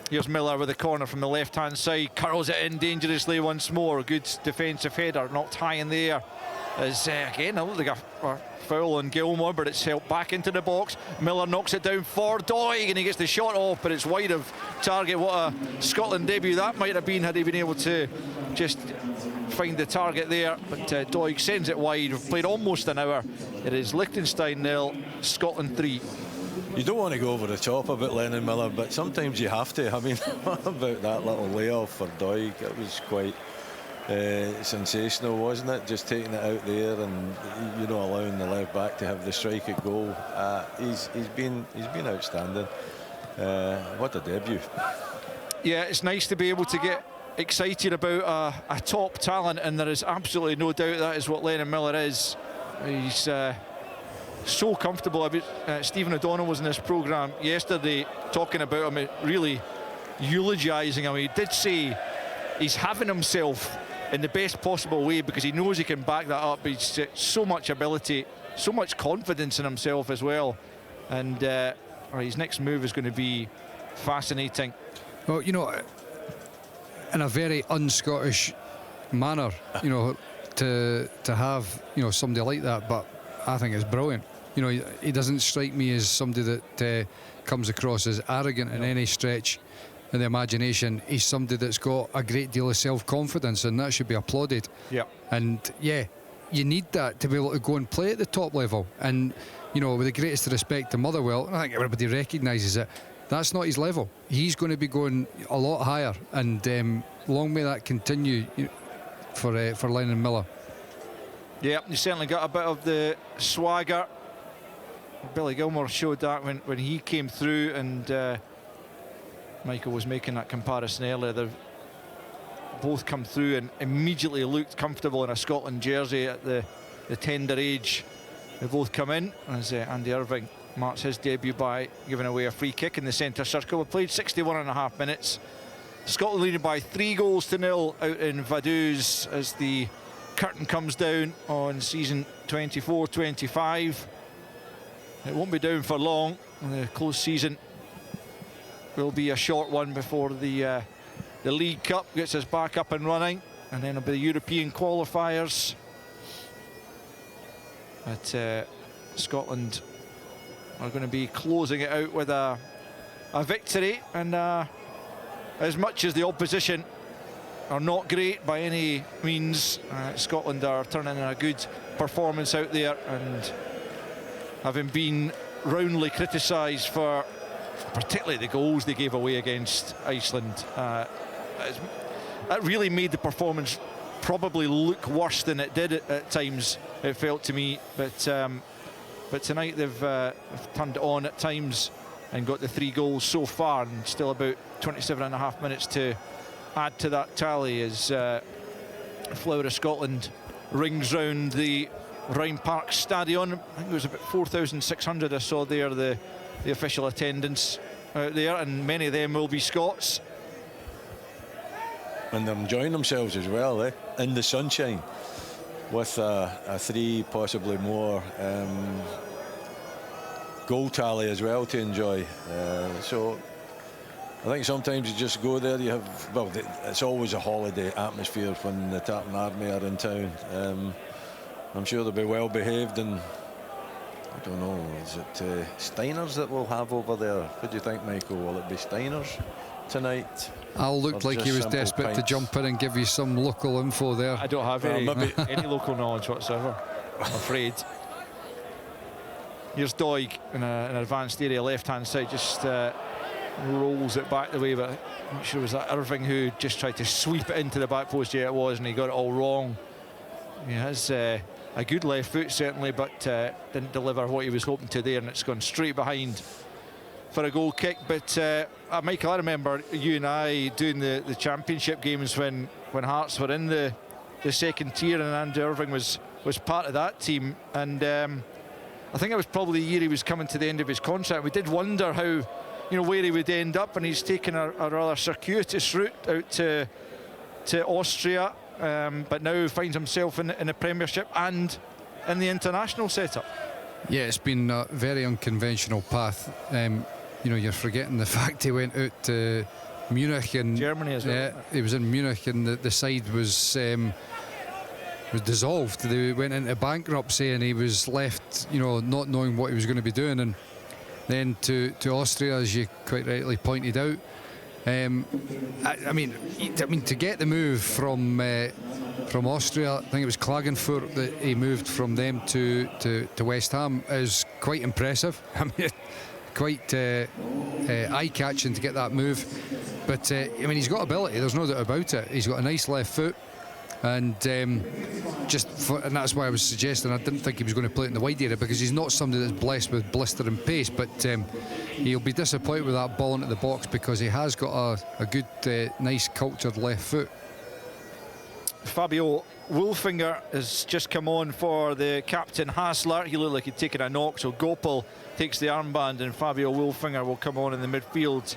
Here's Miller with the corner from the left-hand side, curls it in dangerously once more. Good defensive header, knocked high in the air. As again, it looked like a foul on Gilmore, but it's helped back into the box. Miller knocks it down for Doig, and he gets the shot off, but it's wide of target. What a Scotland debut that might have been had he been able to just find the target there. But Doig sends it wide. We've played almost an hour. It is Liechtenstein 0, Scotland 3. You don't want to go over the top about Lennon Miller, but sometimes you have to. I mean, about that little layoff for Doig, it was quite sensational, wasn't it? Just taking it out there and, you know, allowing the left back to have the strike at goal. He's been outstanding. What a debut. Yeah, it's nice to be able to get excited about a top talent, and there is absolutely no doubt that is what Lennon Miller is. He's so comfortable. I mean, Stephen O'Donnell was in this programme yesterday talking about him, really eulogising him. He did say he's having himself in the best possible way, because he knows he can back that up. He's so much ability, so much confidence in himself as well, and his next move is going to be fascinating. Well, you know, in a very un-Scottish manner, you know, to have, you know, somebody like that, but I think it's brilliant. You know, he doesn't strike me as somebody that comes across as arrogant in any stretch in the imagination. He's somebody that's got a great deal of self-confidence, and that should be applauded. Yeah. And yeah, you need that to be able to go and play at the top level. And, you know, with the greatest respect to Motherwell, I think everybody recognises it. That's not his level. He's going to be going a lot higher, and long may that continue for Lennon Miller. Yeah, he certainly got a bit of the swagger. Billy Gilmore showed that when he came through, and Michael was making that comparison earlier. They've both come through and immediately looked comfortable in a Scotland jersey at the tender age. They both come in as Andy Irving marks his debut by giving away a free kick in the centre circle. We've played 61.5 minutes. Scotland leading by 3-0 out in Vaduz as the curtain comes down on season 24-25. It won't be down for long. The close season will be a short one before the League Cup gets us back up and running, and then it'll be the European qualifiers. But Scotland are going to be closing it out with a victory, and as much as the opposition are not great by any means, Scotland are turning in a good performance out there, and having been roundly criticised for particularly the goals they gave away against Iceland, that really made the performance probably look worse than it did at times, it felt to me. But tonight they've turned it on at times and got the 3 goals so far, and still about 27.5 minutes to add to that tally as Flower of Scotland rings round the Rhine Park Stadion. I think it was about 4,600 I saw there, the official attendance out there, and many of them will be Scots. And they're enjoying themselves as well, in the sunshine, with a 3, possibly more goal tally as well to enjoy. So I think sometimes you just go there, you have, well, it's always a holiday atmosphere when the Tartan Army are in town. I'm sure they'll be well behaved, and I don't know, is it Steiners that we'll have over there? What do you think, Michael? Will it be Steiners tonight? Al looked like he was desperate to jump in and give you some local info there. I don't have any local knowledge whatsoever, I'm afraid. Here's Doig in an advanced area, left-hand side, just rolls it back the way, but I'm not sure it was that Irving who just tried to sweep it into the back post. Yeah, it was, and he got it all wrong. He has a good left foot, certainly, but didn't deliver what he was hoping to there, and it's gone straight behind for a goal kick. But Michael, I remember you and I doing the championship games when Hearts were in the second tier, and Andrew Irving was part of that team, and I think it was probably the year he was coming to the end of his contract. We did wonder how, where he would end up, and he's taken a rather circuitous route out to Austria, but now finds himself in the Premiership and in the international setup. Yeah, it's been a very unconventional path. You're forgetting the fact he went out to Munich and Germany as well. Yeah, he was in Munich, and the side was dissolved. They went into bankruptcy, and he was left, not knowing what he was going to be doing. And then to Austria, as you quite rightly pointed out. I mean, to get the move from Austria, I think it was Klagenfurt that he moved from them to West Ham, is quite impressive. I mean, quite eye-catching to get that move. But I mean, he's got ability. There's no doubt about it. He's got a nice left foot. And and that's why I was suggesting I didn't think he was going to play it in the wide area, because he's not somebody that's blessed with blistering pace, but he'll be disappointed with that ball into the box, because he has got a good, nice cultured left foot. Fabio Wolfinger has just come on for the captain Hassler. He looked like he'd taken a knock, so Gopal takes the armband, and Fabio Wolfinger will come on in the midfield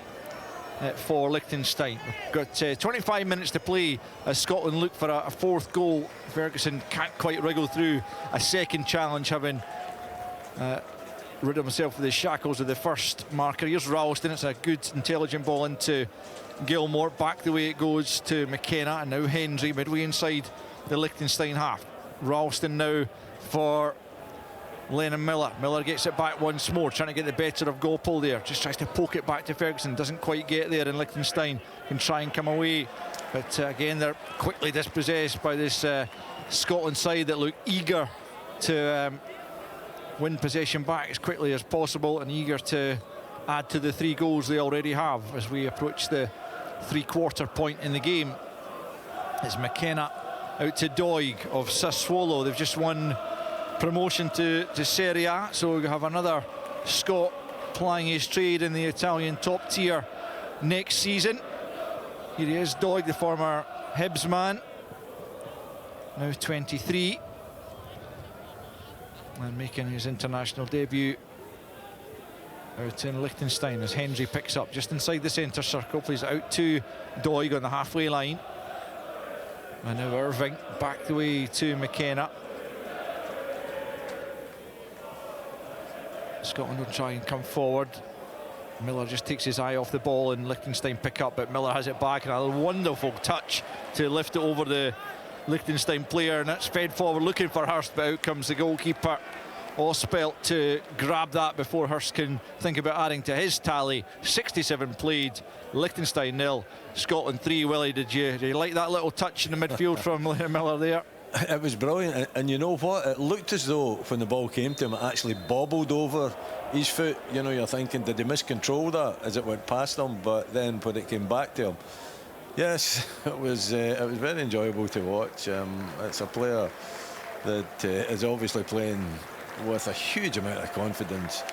for Liechtenstein. We've got 25 minutes to play as Scotland look for a fourth goal. Ferguson can't quite wriggle through a second challenge, having rid of himself of the shackles of the first marker. Here's Ralston. It's a good, intelligent ball into Gilmore. Back the way it goes to McKenna, and now Hendry midway inside the Liechtenstein half. Ralston now for Lennon Miller. Miller gets it back once more, trying to get the better of Gopal there. Just tries to poke it back to Ferguson. Doesn't quite get there, and Liechtenstein can try and come away. But again, they're quickly dispossessed by this Scotland side that look eager to win possession back as quickly as possible, and eager to add to the 3 goals they already have as we approach the 3/4 point in the game. It's McKenna out to Doig of Sassuolo. They've just won promotion to Serie A, so we have another Scot plying his trade in the Italian top tier next season. Here he is, Doig, the former Hibs man, now 23, and making his international debut out in Liechtenstein as Hendry picks up just inside the centre circle. Plays out to Doig on the halfway line, and now Irving back the way to McKenna. Scotland will try and come forward. Miller just takes his eye off the ball, and Liechtenstein pick up, but Miller has it back, and a wonderful touch to lift it over the Liechtenstein player, and that's fed forward looking for Hurst, but out comes the goalkeeper Ospelt to grab that before Hurst can think about adding to his tally. 67 played, Liechtenstein 0, Scotland 3. Willie, did you like that little touch in the midfield from Miller there? It was brilliant, and you know what? It looked as though when the ball came to him, it actually bobbled over his foot. You're thinking, did he miscontrol that as it went past him? But then when it came back to him, yes, it was very enjoyable to watch. It's a player that is obviously playing with a huge amount of confidence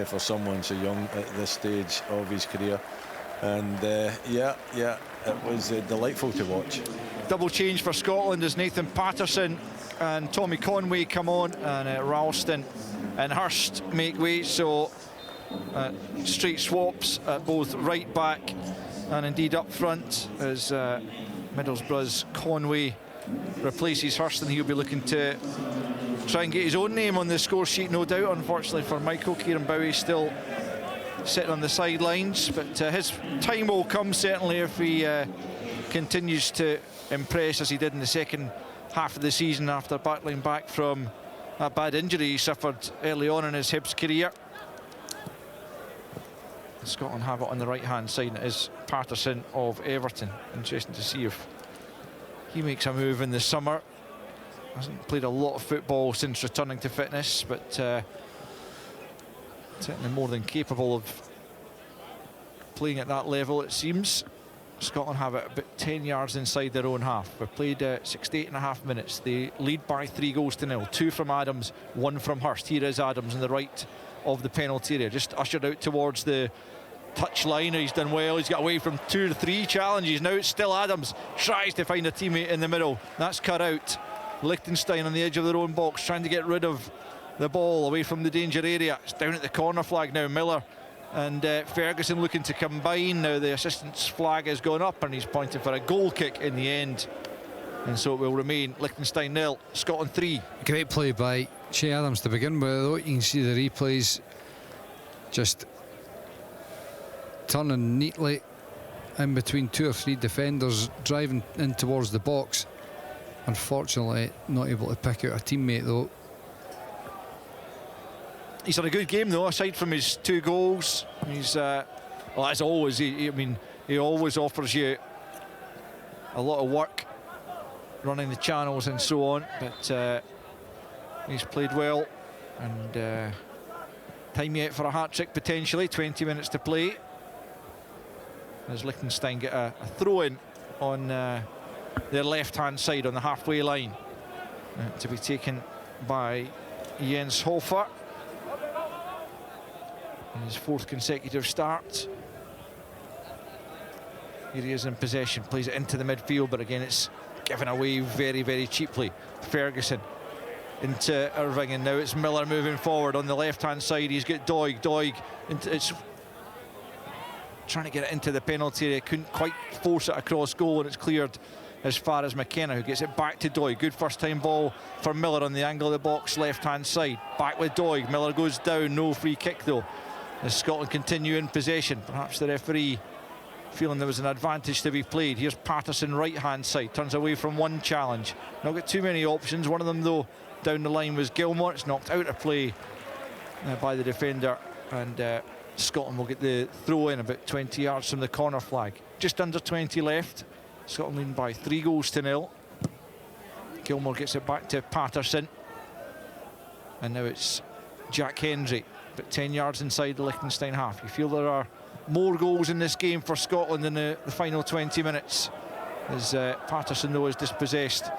for someone so young at this stage of his career. And yeah, it was delightful to watch. Double change for Scotland as Nathan Patterson and Tommy Conway come on, and Ralston and Hurst make way. So straight swaps at both right back and indeed up front as Middlesbrough's Conway replaces Hurst, and he'll be looking to try and get his own name on the score sheet, no doubt. Unfortunately for Michael, Kieran Bowie still sitting on the sidelines, but his time will come certainly if he continues to impress as he did in the second half of the season after battling back from that bad injury he suffered early on in his Hibs career. Scotland have it on the right hand side, and it is Patterson of Everton. Interesting to see if he makes a move in the summer. Hasn't played a lot of football since returning to fitness, but certainly more than capable of playing at that level, it seems. Scotland have it about 10 yards inside their own half. We've played 68.5 minutes. They lead by 3-0. 2 from Adams, 1 from Hurst. Here is Adams on the right of the penalty area, just ushered out towards the touch line. He's done well. He's got away from 2 to 3 challenges. Now it's still Adams. Tries to find a teammate in the middle. That's cut out. Liechtenstein on the edge of their own box, trying to get rid of the ball away from the danger area. It's down at the corner flag now. Miller and Ferguson looking to combine. Now the assistant's flag has gone up and he's pointing for a goal kick in the end. And so it will remain Liechtenstein 0, Scotland 3. Great play by Che Adams to begin with, though. You can see the replays just turning neatly in between 2 or 3 defenders, driving in towards the box. Unfortunately, not able to pick out a teammate, though. He's had a good game, though, aside from his 2 goals. He's, well, as always, I mean, he always offers you a lot of work running the channels and so on, but he's played well, and time yet for a hat-trick potentially. 20 minutes to play as Liechtenstein get a throw-in on their left-hand side on the halfway line, to be taken by Jens Hofer in his 4th consecutive start. Here he is in possession, plays it into the midfield, but again it's given away very, very cheaply. Ferguson into Irving, and now it's Miller moving forward on the left-hand side. He's got Doig. Doig it's trying to get it into the penalty area, couldn't quite force it across goal, and it's cleared as far as McKenna, who gets it back to Doig. Good first-time ball for Miller on the angle of the box, left-hand side. Back with Doig. Miller goes down, no free kick though, as Scotland continue in possession. Perhaps the referee feeling there was an advantage to be played. Here's Patterson, right-hand side, turns away from 1 challenge. Not got too many options. One of them though down the line was Gilmore. It's knocked out of play by the defender, and Scotland will get the throw in about 20 yards from the corner flag. Just under 20 left. Scotland leading by 3-0. Gilmore gets it back to Patterson, and now it's Jack Hendry, but 10 yards inside the Liechtenstein half. You feel there are more goals in this game for Scotland in the final 20 minutes, as Patterson though is dispossessed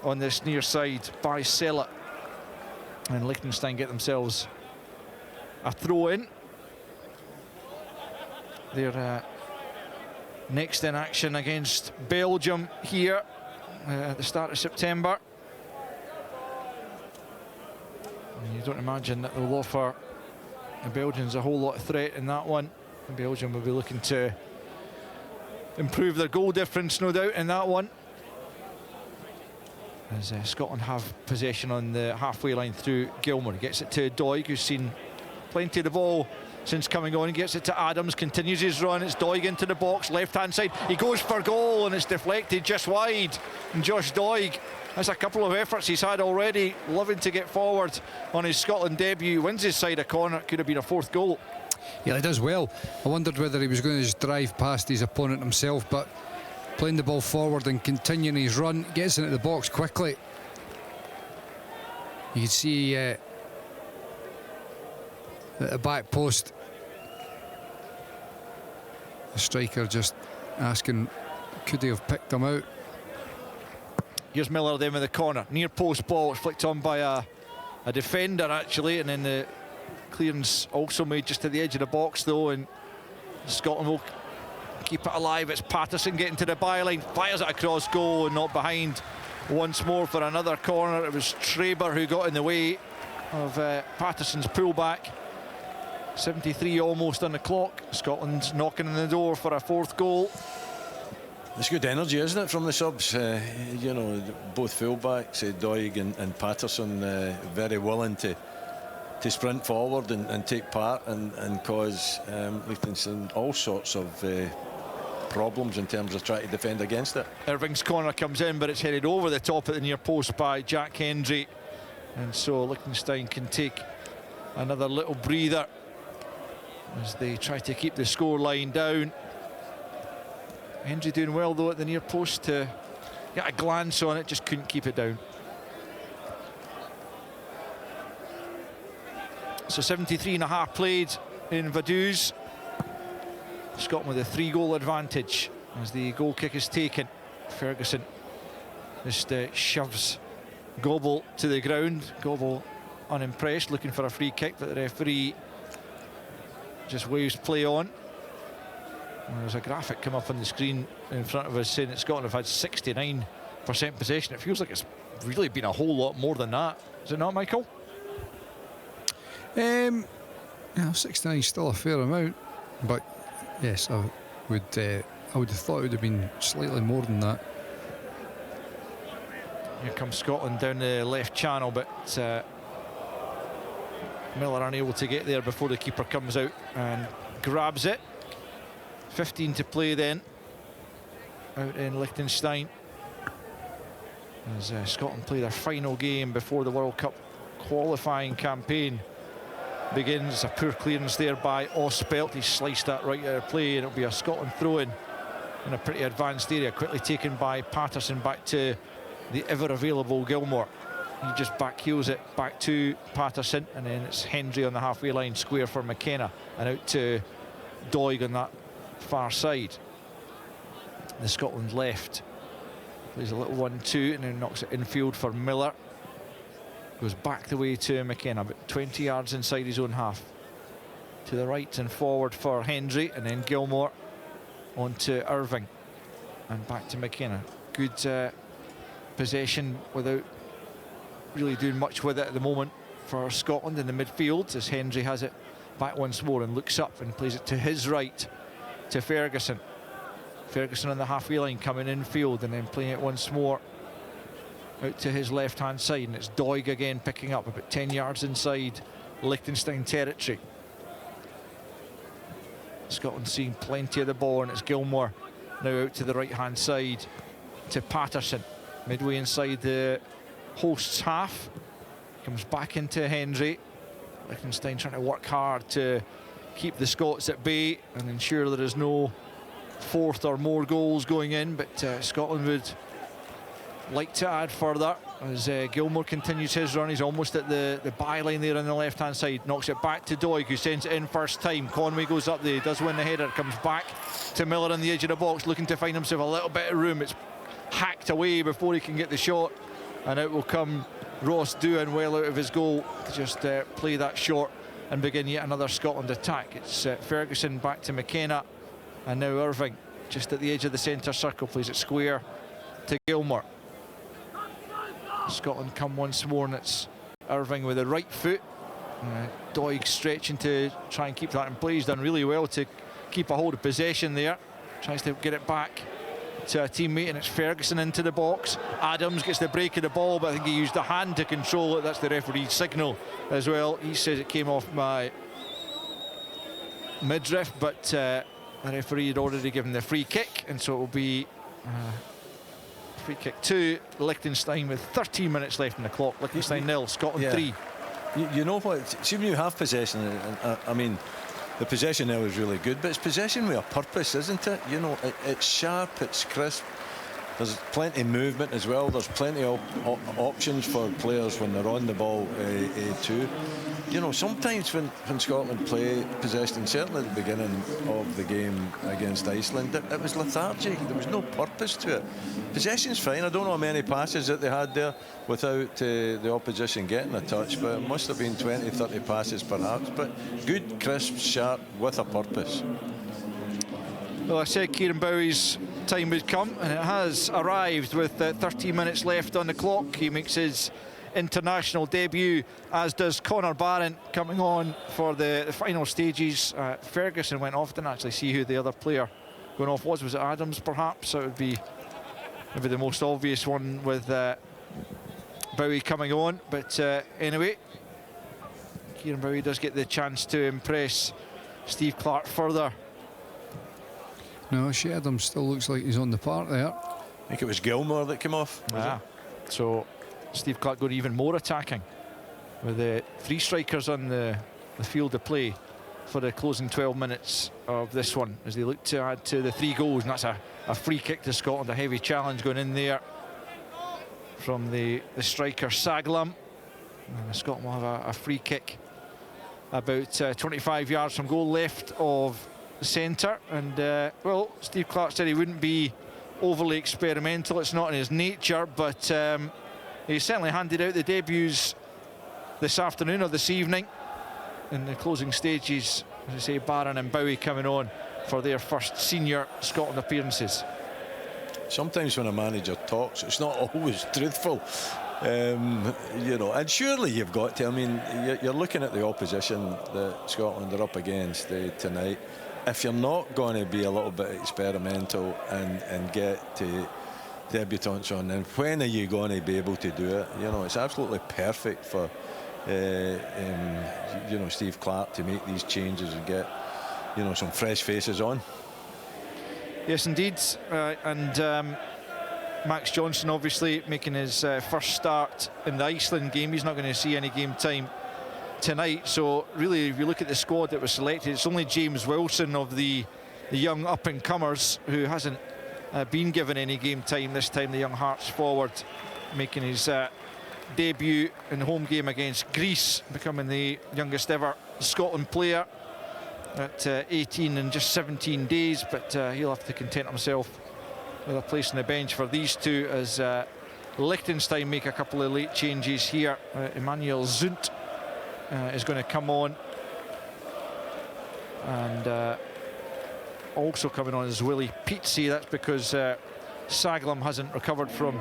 on this near side by Sella, and Liechtenstein get themselves a throw in. They're next in action against Belgium here at the start of September. And you don't imagine that they'll offer the Belgians a whole lot of threat in that one. Belgium will be looking to improve their goal difference, no doubt, in that one, as Scotland have possession on the halfway line through Gilmore. He gets it to Doig, who's seen plenty of the ball since coming on. He gets it to Adams, continues his run. It's Doig into the box, left-hand side. He goes for goal, and it's deflected just wide. And Josh Doig, that's a couple of efforts he's had already, loving to get forward on his Scotland debut. Wins his side a corner. Could have been a 4th goal. Yeah, he does well. I wondered whether he was going to just drive past his opponent himself, but playing the ball forward and continuing his run, gets into the box quickly. You can see at the back post, the striker just asking, could he have picked him out? Here's Miller then with the corner. Near post ball, it's flicked on by a defender actually, and then the clearance also made just to the edge of the box though, and Scotland will keep it alive. It's Patterson getting to the byline, fires it across goal and not behind once more for another corner. It was Traber who got in the way of Patterson's pullback. 73 almost on the clock. Scotland's knocking on the door for a 4th goal. It's good energy, isn't it, from the subs? You know, both fullbacks, Doig and Patterson, very willing to to sprint forward and take part and cause Liechtenstein all sorts of problems in terms of trying to defend against it. Irving's corner comes in, but it's headed over the top at the near post by Jack Hendry, and so Liechtenstein can take another little breather as they try to keep the score line down. Hendry doing well though at the near post to get a glance on it, just couldn't keep it down. So 73.5 played in Vaduz. Scotland with a 3-goal advantage as the goal kick is taken. Ferguson just shoves Gobble to the ground. Gobble unimpressed, looking for a free kick, but the referee just waves play on. And there's a graphic come up on the screen in front of us saying that Scotland have had 69% possession. It feels like it's really been a whole lot more than that. Is it not, Michael? 69 is still a fair amount, but yes, I would have thought it would have been slightly more than that. Here comes Scotland down the left channel, but Miller unable to get there before the keeper comes out and grabs it. 15 to play then out in Liechtenstein as Scotland play their final game before the World Cup qualifying campaign begins. A poor clearance there by Ospelt. He sliced that right out of play, and it'll be a Scotland throw-in in a pretty advanced area, quickly taken by Patterson back to the ever-available Gilmore. He just back heels it back to Patterson, and then it's Hendry on the halfway line, square for McKenna, and out to Doig on that far side. The Scotland left plays a little 1-2 and then knocks it infield for Miller. Goes back the way to McKenna, but 20 yards inside his own half. To the right and forward for Hendry, and then Gilmore on to Irving and back to McKenna. Good possession without really doing much with it at the moment for Scotland in the midfield, as Hendry has it back once more and looks up and plays it to his right to Ferguson. Ferguson on the halfway line coming infield and then playing it once more out to his left hand side, and it's Doig again picking up about 10 yards inside Liechtenstein territory. Scotland seeing plenty of the ball, and it's Gilmore now out to the right hand side to Patterson, midway inside the hosts half. Comes back into Hendry. Liechtenstein trying to work hard to keep the Scots at bay and ensure there is no fourth or more goals going in, but Scotland would like to add further as Gilmore continues his run. He's almost at the byline there on the left hand side, knocks it back to Doig, who sends it in first time. Conway goes up there, he does win the header, comes back to Miller on the edge of the box, looking to find himself a little bit of room. It's hacked away before he can get the shot, and out will come Ross Doohan, well out of his goal to just play that short and begin yet another Scotland attack. It's Ferguson back to McKenna, and now Irving just at the edge of the centre circle, plays it square to Gilmore. Scotland come once more, and it's Irving with the right foot. Doig stretching to try and keep that in play. He's done really well to keep a hold of possession there. Tries to get it back to a teammate, and it's Ferguson into the box. Adams gets the break of the ball, but I think he used a hand to control it. That's the referee's signal as well. He says it came off my midriff, but the referee had already given the free kick, and so it will be free kick to Liechtenstein with 13 minutes left in the clock. Liechtenstein 0, Scotland 3. You know what? See, when you have possession, I mean, the possession there was really good, but it's possession with a purpose, isn't it? You know, it's sharp, it's crisp. There's plenty of movement as well. There's plenty of options for players when they're on the ball too. You know, sometimes when Scotland play possession, certainly at the beginning of the game against Iceland, it was lethargic. There was no purpose to it. Possession's fine. I don't know how many passes that they had there without the opposition getting a touch, but it must have been 20, 30 passes perhaps. But good, crisp, sharp, with a purpose. Well, I said Kieran Bowie's time would come, and it has arrived with 13 minutes left on the clock. He makes his international debut, as does Conor Barron, coming on for the final stages. Ferguson went off. Didn't actually see who the other player going off was. Was it Adams, perhaps? So it would be maybe the most obvious one with Bowie coming on. But anyway, Kieran Bowie does get the chance to impress Steve Clark further. No, Shea Adams still looks like he's on the park there. I think it was Gilmore that came off. So Steve Clark going even more attacking with the 3 strikers on the field of play for the closing 12 minutes of this one, as they look to add to the 3 goals. And that's a free kick to Scotland, a heavy challenge going in there from the striker Saglam. And Scotland will have a free kick about 25 yards from goal, left of the centre. And well, Steve Clark said he wouldn't be overly experimental, it's not in his nature, but he certainly handed out the debuts this afternoon or this evening in the closing stages. As I say, Barron and Bowie coming on for their first senior Scotland appearances. Sometimes when a manager talks, it's not always truthful. You know, and surely you've got to. I mean, you're looking at the opposition that Scotland are up against tonight. If you're not going to be a little bit experimental and get to debutants on, then when are you going to be able to do it? You know, it's absolutely perfect for you know, Steve Clark to make these changes and get, you know, some fresh faces on. Yes, indeed. And Max Johnson obviously making his first start in the Iceland game. He's not going to see any game time tonight. So really, if you look at the squad that was selected, it's only James Wilson of the young up-and-comers who hasn't been given any game time this time. The young Hearts forward making his debut in the home game against Greece, becoming the youngest ever Scotland player at 18 in just 17 days, but he'll have to content himself with a place on the bench for these two as Liechtenstein make a couple of late changes here. Emmanuel Zunt is going to come on, and also coming on is Willie Pizzi. That's because Saglam hasn't recovered from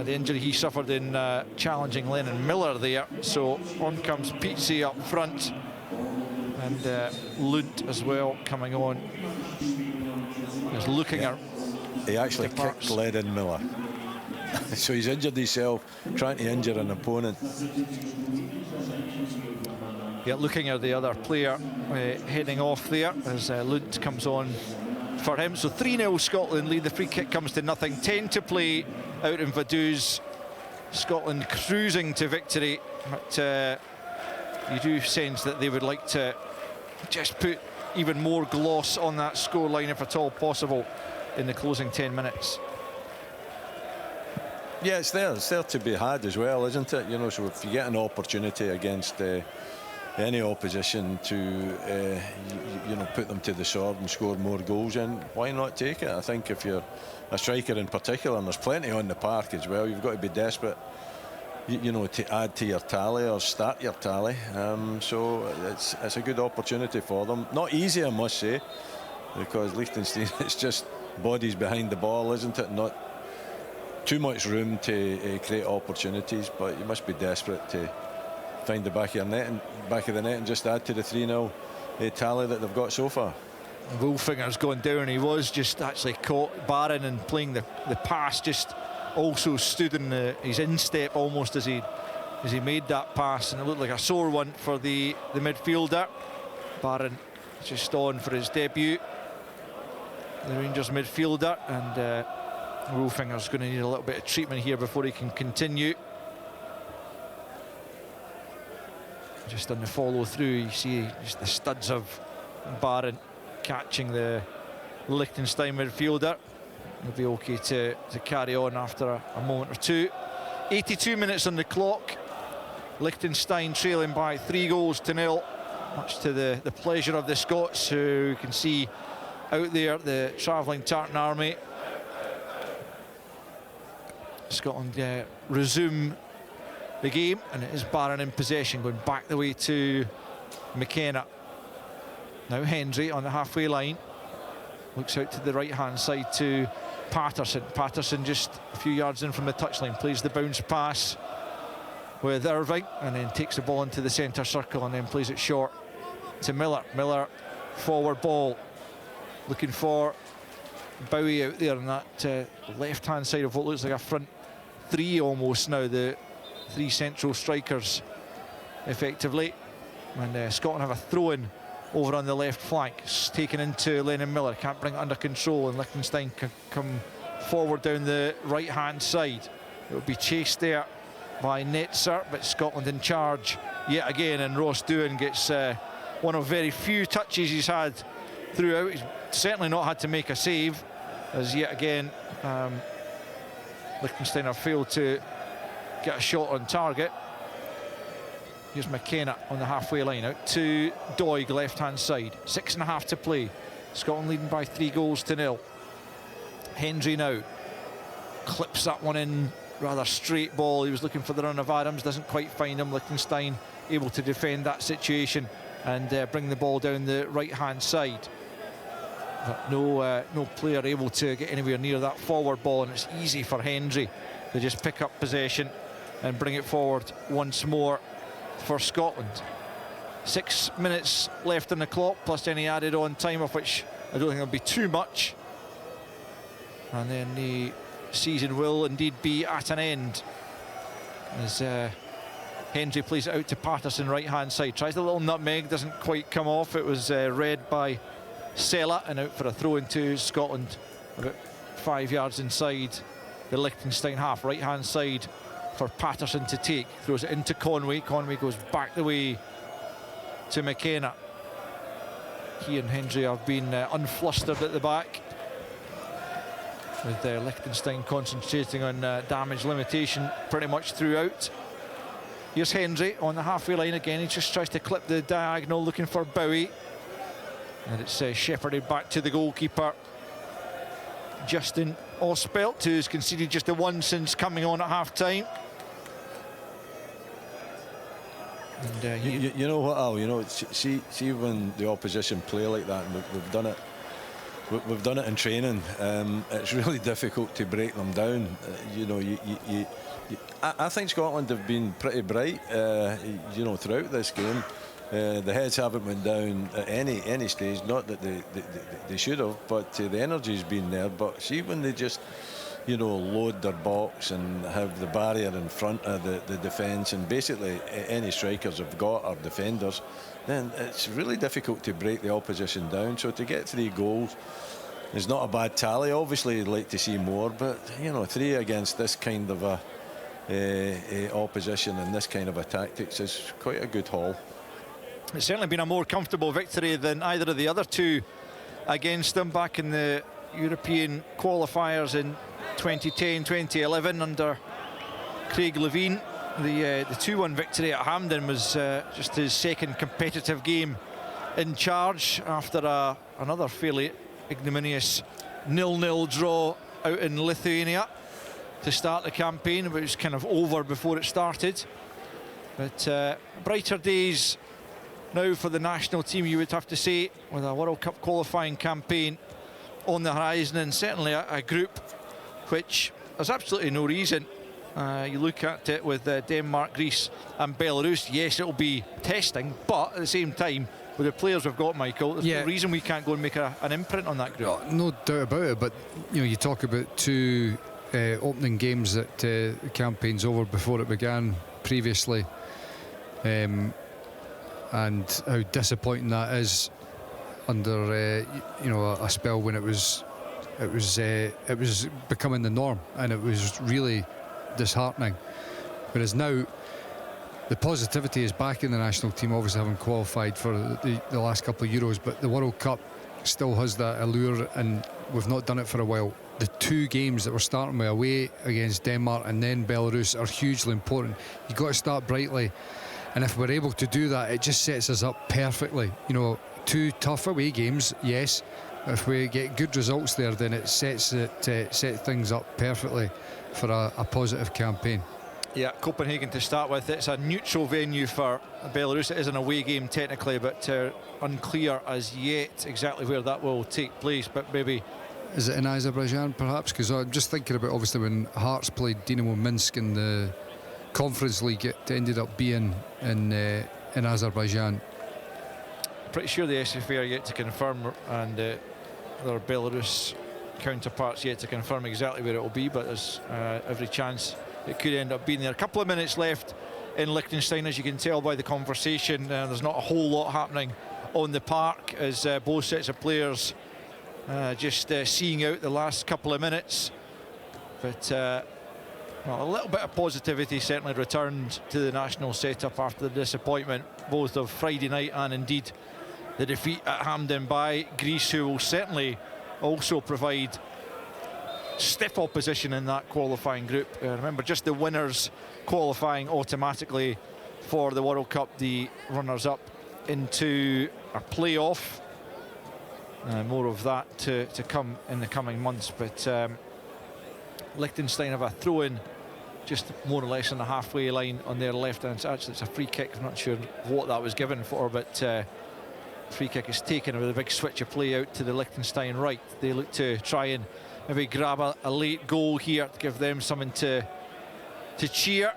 the injury he suffered in challenging Lennon Miller there. So on comes Pizzi up front, and Lunt as well coming on. He's looking at. He actually kicked Lennon Miller. So he's injured himself trying to injure an opponent. Yeah, looking at the other player heading off there as Lunt comes on for him. So 3-0 Scotland lead. The free kick comes to nothing. 10 to play out in Vaduz. Scotland cruising to victory, but you do sense that they would like to just put even more gloss on that scoreline if at all possible in the closing 10 minutes. Yeah, it's there to be had as well, isn't it? You know, so if you get an opportunity against any opposition to you know, put them to the sword and score more goals, in, why not take it? I think if you're a striker in particular, and there's plenty on the park as well, you've got to be desperate, you know, to add to your tally or start your tally. So it's a good opportunity for them. Not easy, I must say, because Liechtenstein, it's just bodies behind the ball, isn't it? Not too much room to create opportunities, but you must be desperate to find the back of the net and just add to the 3-0 tally that they've got so far. Wolfinger's gone down. He was just actually caught Barron and playing the pass, just also stood in his instep almost as he made that pass, and it looked like a sore one for the midfielder. Barron just on for his debut, the Rangers midfielder, and Wolfinger's going to need a little bit of treatment here before he can continue. Just on the follow through, you see just the studs of Barron catching the Liechtenstein midfielder. He'll be okay to carry on after a moment or two. 82 minutes on the clock. Liechtenstein trailing by 3-0, much to the pleasure of the Scots, who you can see out there, the travelling Tartan army. Scotland resume the game, and it is Barron in possession, going back the way to McKenna. Now Hendry on the halfway line, looks out to the right hand side to Patterson. Patterson just a few yards in from the touchline, plays the bounce pass with Irving, and then takes the ball into the centre circle and then plays it short to Miller. Miller forward ball, looking for Bowie out there on that left hand side of what looks like a front three almost now, the 3 central strikers effectively. And Scotland have a throw-in over on the left flank. It's taken into Lennon Miller, can't bring it under control, and Liechtenstein can come forward down the right-hand side. It will be chased there by Netzer, but Scotland in charge yet again, and Ross Doohan gets one of very few touches he's had throughout. He's certainly not had to make a save, as yet again Liechtenstein have failed to get a shot on target. Here's McKenna on the halfway line, out to Doig, left-hand side. 6.5 to play. Scotland leading by 3-0. Hendry now clips that one in, rather straight ball. He was looking for the run of Adams, doesn't quite find him. Liechtenstein able to defend that situation and bring the ball down the right-hand side. But no player able to get anywhere near that forward ball, and it's easy for Hendry to just pick up possession and bring it forward once more for Scotland. 6 minutes left on the clock, plus any added on time, of which I don't think there'll be too much. And then the season will indeed be at an end, as Hendry plays it out to Patterson, right-hand side. Tries the little nutmeg, doesn't quite come off. It was read by Sella, and out for a throw into Scotland, about 5 yards inside the Liechtenstein half. Right-hand side for Patterson to take. Throws it into Conway. Conway goes back the way to McKenna. He and Hendry have been unflustered at the back, with Liechtenstein concentrating on damage limitation pretty much throughout. Here's Hendry on the halfway line again. He just tries to clip the diagonal, looking for Bowie. And it's shepherded back to the goalkeeper, Justin Ospelt, who's conceded just the one since coming on at half-time. And you know what, Al? You know, see when the opposition play like that, and we've done it. We've done it in training. It's really difficult to break them down. You know, I think Scotland have been pretty bright. You know, throughout this game, the heads haven't went down at any stage. Not that they should have, but the energy's been there. But see, when they just, you know, load their box and have the barrier in front of the defence, and basically any strikers have got are defenders, then it's really difficult to break the opposition down. So to get 3 goals is not a bad tally. Obviously, you'd like to see more, but you know, 3 against this kind of a opposition and this kind of a tactics is quite a good haul. It's certainly been a more comfortable victory than either of the other two against them back in the European qualifiers in 2010-2011 under Craig Levine. The 2-1 victory at Hampden was just his second competitive game in charge, after another fairly ignominious 0-0 draw out in Lithuania to start the campaign. It was kind of over before it started. But brighter days now for the national team, you would have to say, with a World Cup qualifying campaign on the horizon, and certainly a group which there's absolutely no reason. You look at it with Denmark, Greece and Belarus. Yes, it'll be testing, but at the same time, with the players we've got, Michael, there's no reason we can't go and make an imprint on that group. No doubt about it, but you know, you talk about 2 opening games that the campaign's over before it began previously, and how disappointing that is under you know, a spell when it was becoming the norm, and it was really disheartening. Whereas now the positivity is back in the national team, obviously having qualified for the last couple of Euros, but the World Cup still has that allure, and we've not done it for a while. The 2 games that we're starting with, away against Denmark and then Belarus, are hugely important. You've got to start brightly, and if we're able to do that, it just sets us up perfectly. You know, 2 tough away games, yes. If we get good results there, then it sets things up perfectly for a positive campaign. Yeah, Copenhagen to start with. It's a neutral venue for Belarus. It is an away game technically, but unclear as yet exactly where that will take place. But maybe... Is it in Azerbaijan, perhaps? Because I'm just thinking about, obviously, when Hearts played Dinamo Minsk in the Conference League, it ended up being in Azerbaijan. Pretty sure the SFA are yet to confirm, and their Belarus counterparts yet to confirm exactly where it will be, but there's every chance it could end up being there. A couple of minutes left in Liechtenstein, as you can tell by the conversation. There's not a whole lot happening on the park as both sets of players just seeing out the last couple of minutes. But well, a little bit of positivity certainly returned to the national setup after the disappointment, both of Friday night and indeed the defeat at Hampden by Greece, who will certainly also provide stiff opposition in that qualifying group. Remember, just the winners qualifying automatically for the World Cup, the runners-up into a playoff. More of that to come in the coming months, but Liechtenstein have a throw-in just more or less on the halfway line on their left hand. Actually, it's a free kick. I'm not sure what that was given for, but free kick is taken with a big switch of play out to the Liechtenstein right. They look to try and maybe grab a late goal here to give them something to cheer,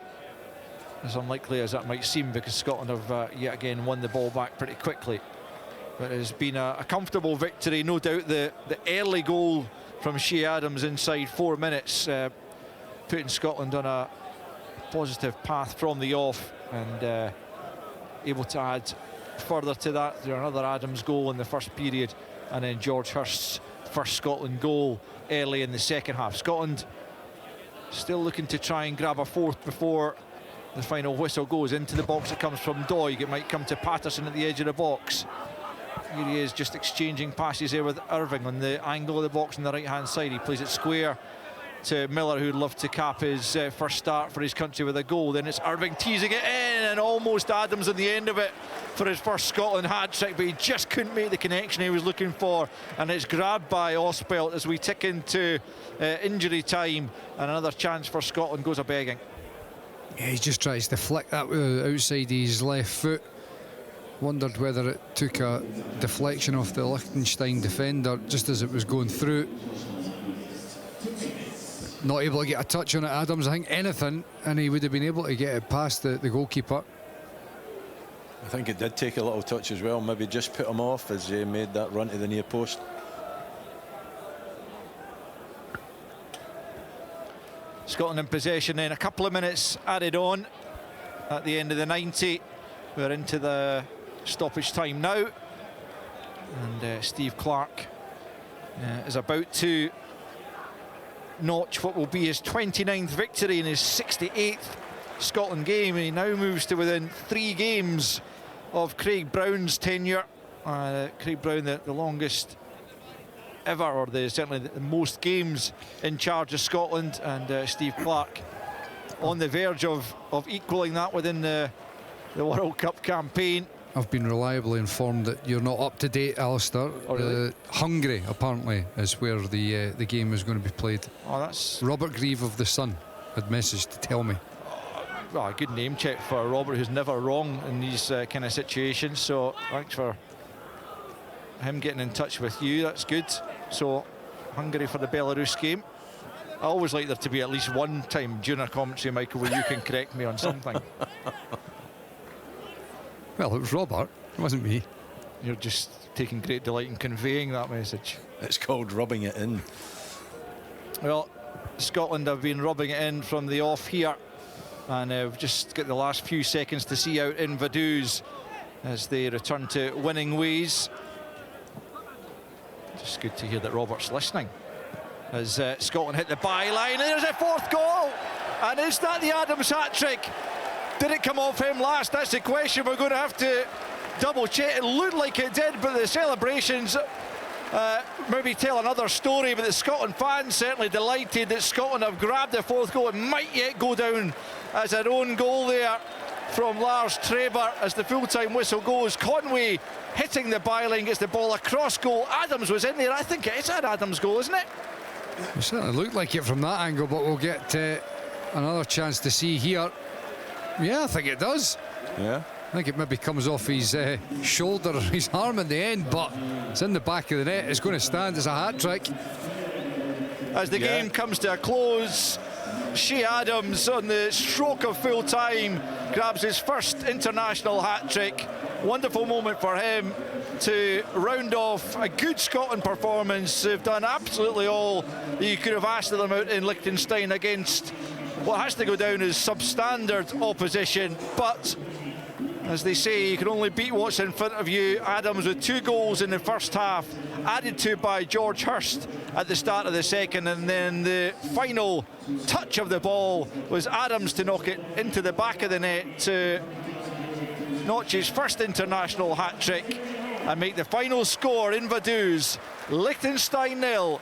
as unlikely as that might seem, because Scotland have yet again won the ball back pretty quickly. But it has been a comfortable victory. No doubt the early goal from Shea Adams inside 4 minutes putting Scotland on a positive path from the off, and able to add further to that through another Adams goal in the first period, and then George Hurst's first Scotland goal early in the second half. Scotland still looking to try and grab a fourth before the final whistle goes. Into the box it comes from Doig. It might come to Patterson at the edge of the box. Here he is, just exchanging passes there with Irving on the angle of the box on the right hand side. He plays it square to Miller, who'd love to cap his first start for his country with a goal. Then it's Irving teasing it in, and almost Adams on the end of it for his first Scotland hat-trick, but he just couldn't make the connection he was looking for, and it's grabbed by Ospelt as we tick into injury time, and another chance for Scotland goes a-begging. Yeah, he just tries to flick that with outside his left foot. Wondered whether it took a deflection off the Liechtenstein defender just as it was going through. Not able to get a touch on it, Adams. I think anything, and he would have been able to get it past the goalkeeper. I think it did take a little touch as well. Maybe just put him off as he made that run to the near post. Scotland in possession then. A couple of minutes added on at the end of the 90. We're into the stoppage time now, and Steve Clarke is about to notch what will be his 29th victory in his 68th Scotland game, and he now moves to within 3 games of Craig Brown's tenure. Craig Brown, the longest ever, or certainly the most games in charge of Scotland, and Steve Clarke on the verge of equalling that within the World Cup campaign. I've been reliably informed that you're not up to date, Alistair. Oh, really? Hungary, apparently, is where the game is going to be played. Oh, that's... Robert Grieve of The Sun had messaged to tell me. Well, a good name check for Robert, who's never wrong in these kind of situations. So thanks for him getting in touch with you. That's good. So Hungary for the Belarus game. I always like there to be at least one time during a commentary, Michael, where you can correct me on something. Well, it was Robert, it wasn't me. You're just taking great delight in conveying that message. It's called rubbing it in. Well, Scotland have been rubbing it in from the off here, and we've just got the last few seconds to see out in Vaduz as they return to winning ways. Just good to hear that Robert's listening as Scotland hit the byline, and there's a fourth goal, and is that the Adams hat-trick? Did it come off him last? That's the question we're going to have to double check. It looked like it did, but the celebrations maybe tell another story. But the Scotland fans certainly delighted that Scotland have grabbed the fourth goal. It might yet go down as their own goal there from Lars Treber as the full-time whistle goes. Conway hitting the byline, gets the ball across goal. Adams was in there. I think it is an Adams goal, isn't it? It certainly looked like it from that angle, but we'll get another chance to see here. Yeah, I think it does. Yeah. I think it maybe comes off his shoulder or his arm at the end, but it's in the back of the net. It's going to stand as a hat-trick. As the game comes to a close, Shea Adams on the stroke of full time grabs his first international hat-trick. Wonderful moment for him to round off a good Scotland performance. They've done absolutely all that you could have asked of them out in Liechtenstein against what has to go down as substandard opposition, but as they say, you can only beat what's in front of you. Adams with 2 goals in the first half, added to by George Hurst at the start of the second, and then the final touch of the ball was Adams to knock it into the back of the net to notch his first international hat-trick and make the final score in Vaduz, Liechtenstein 0,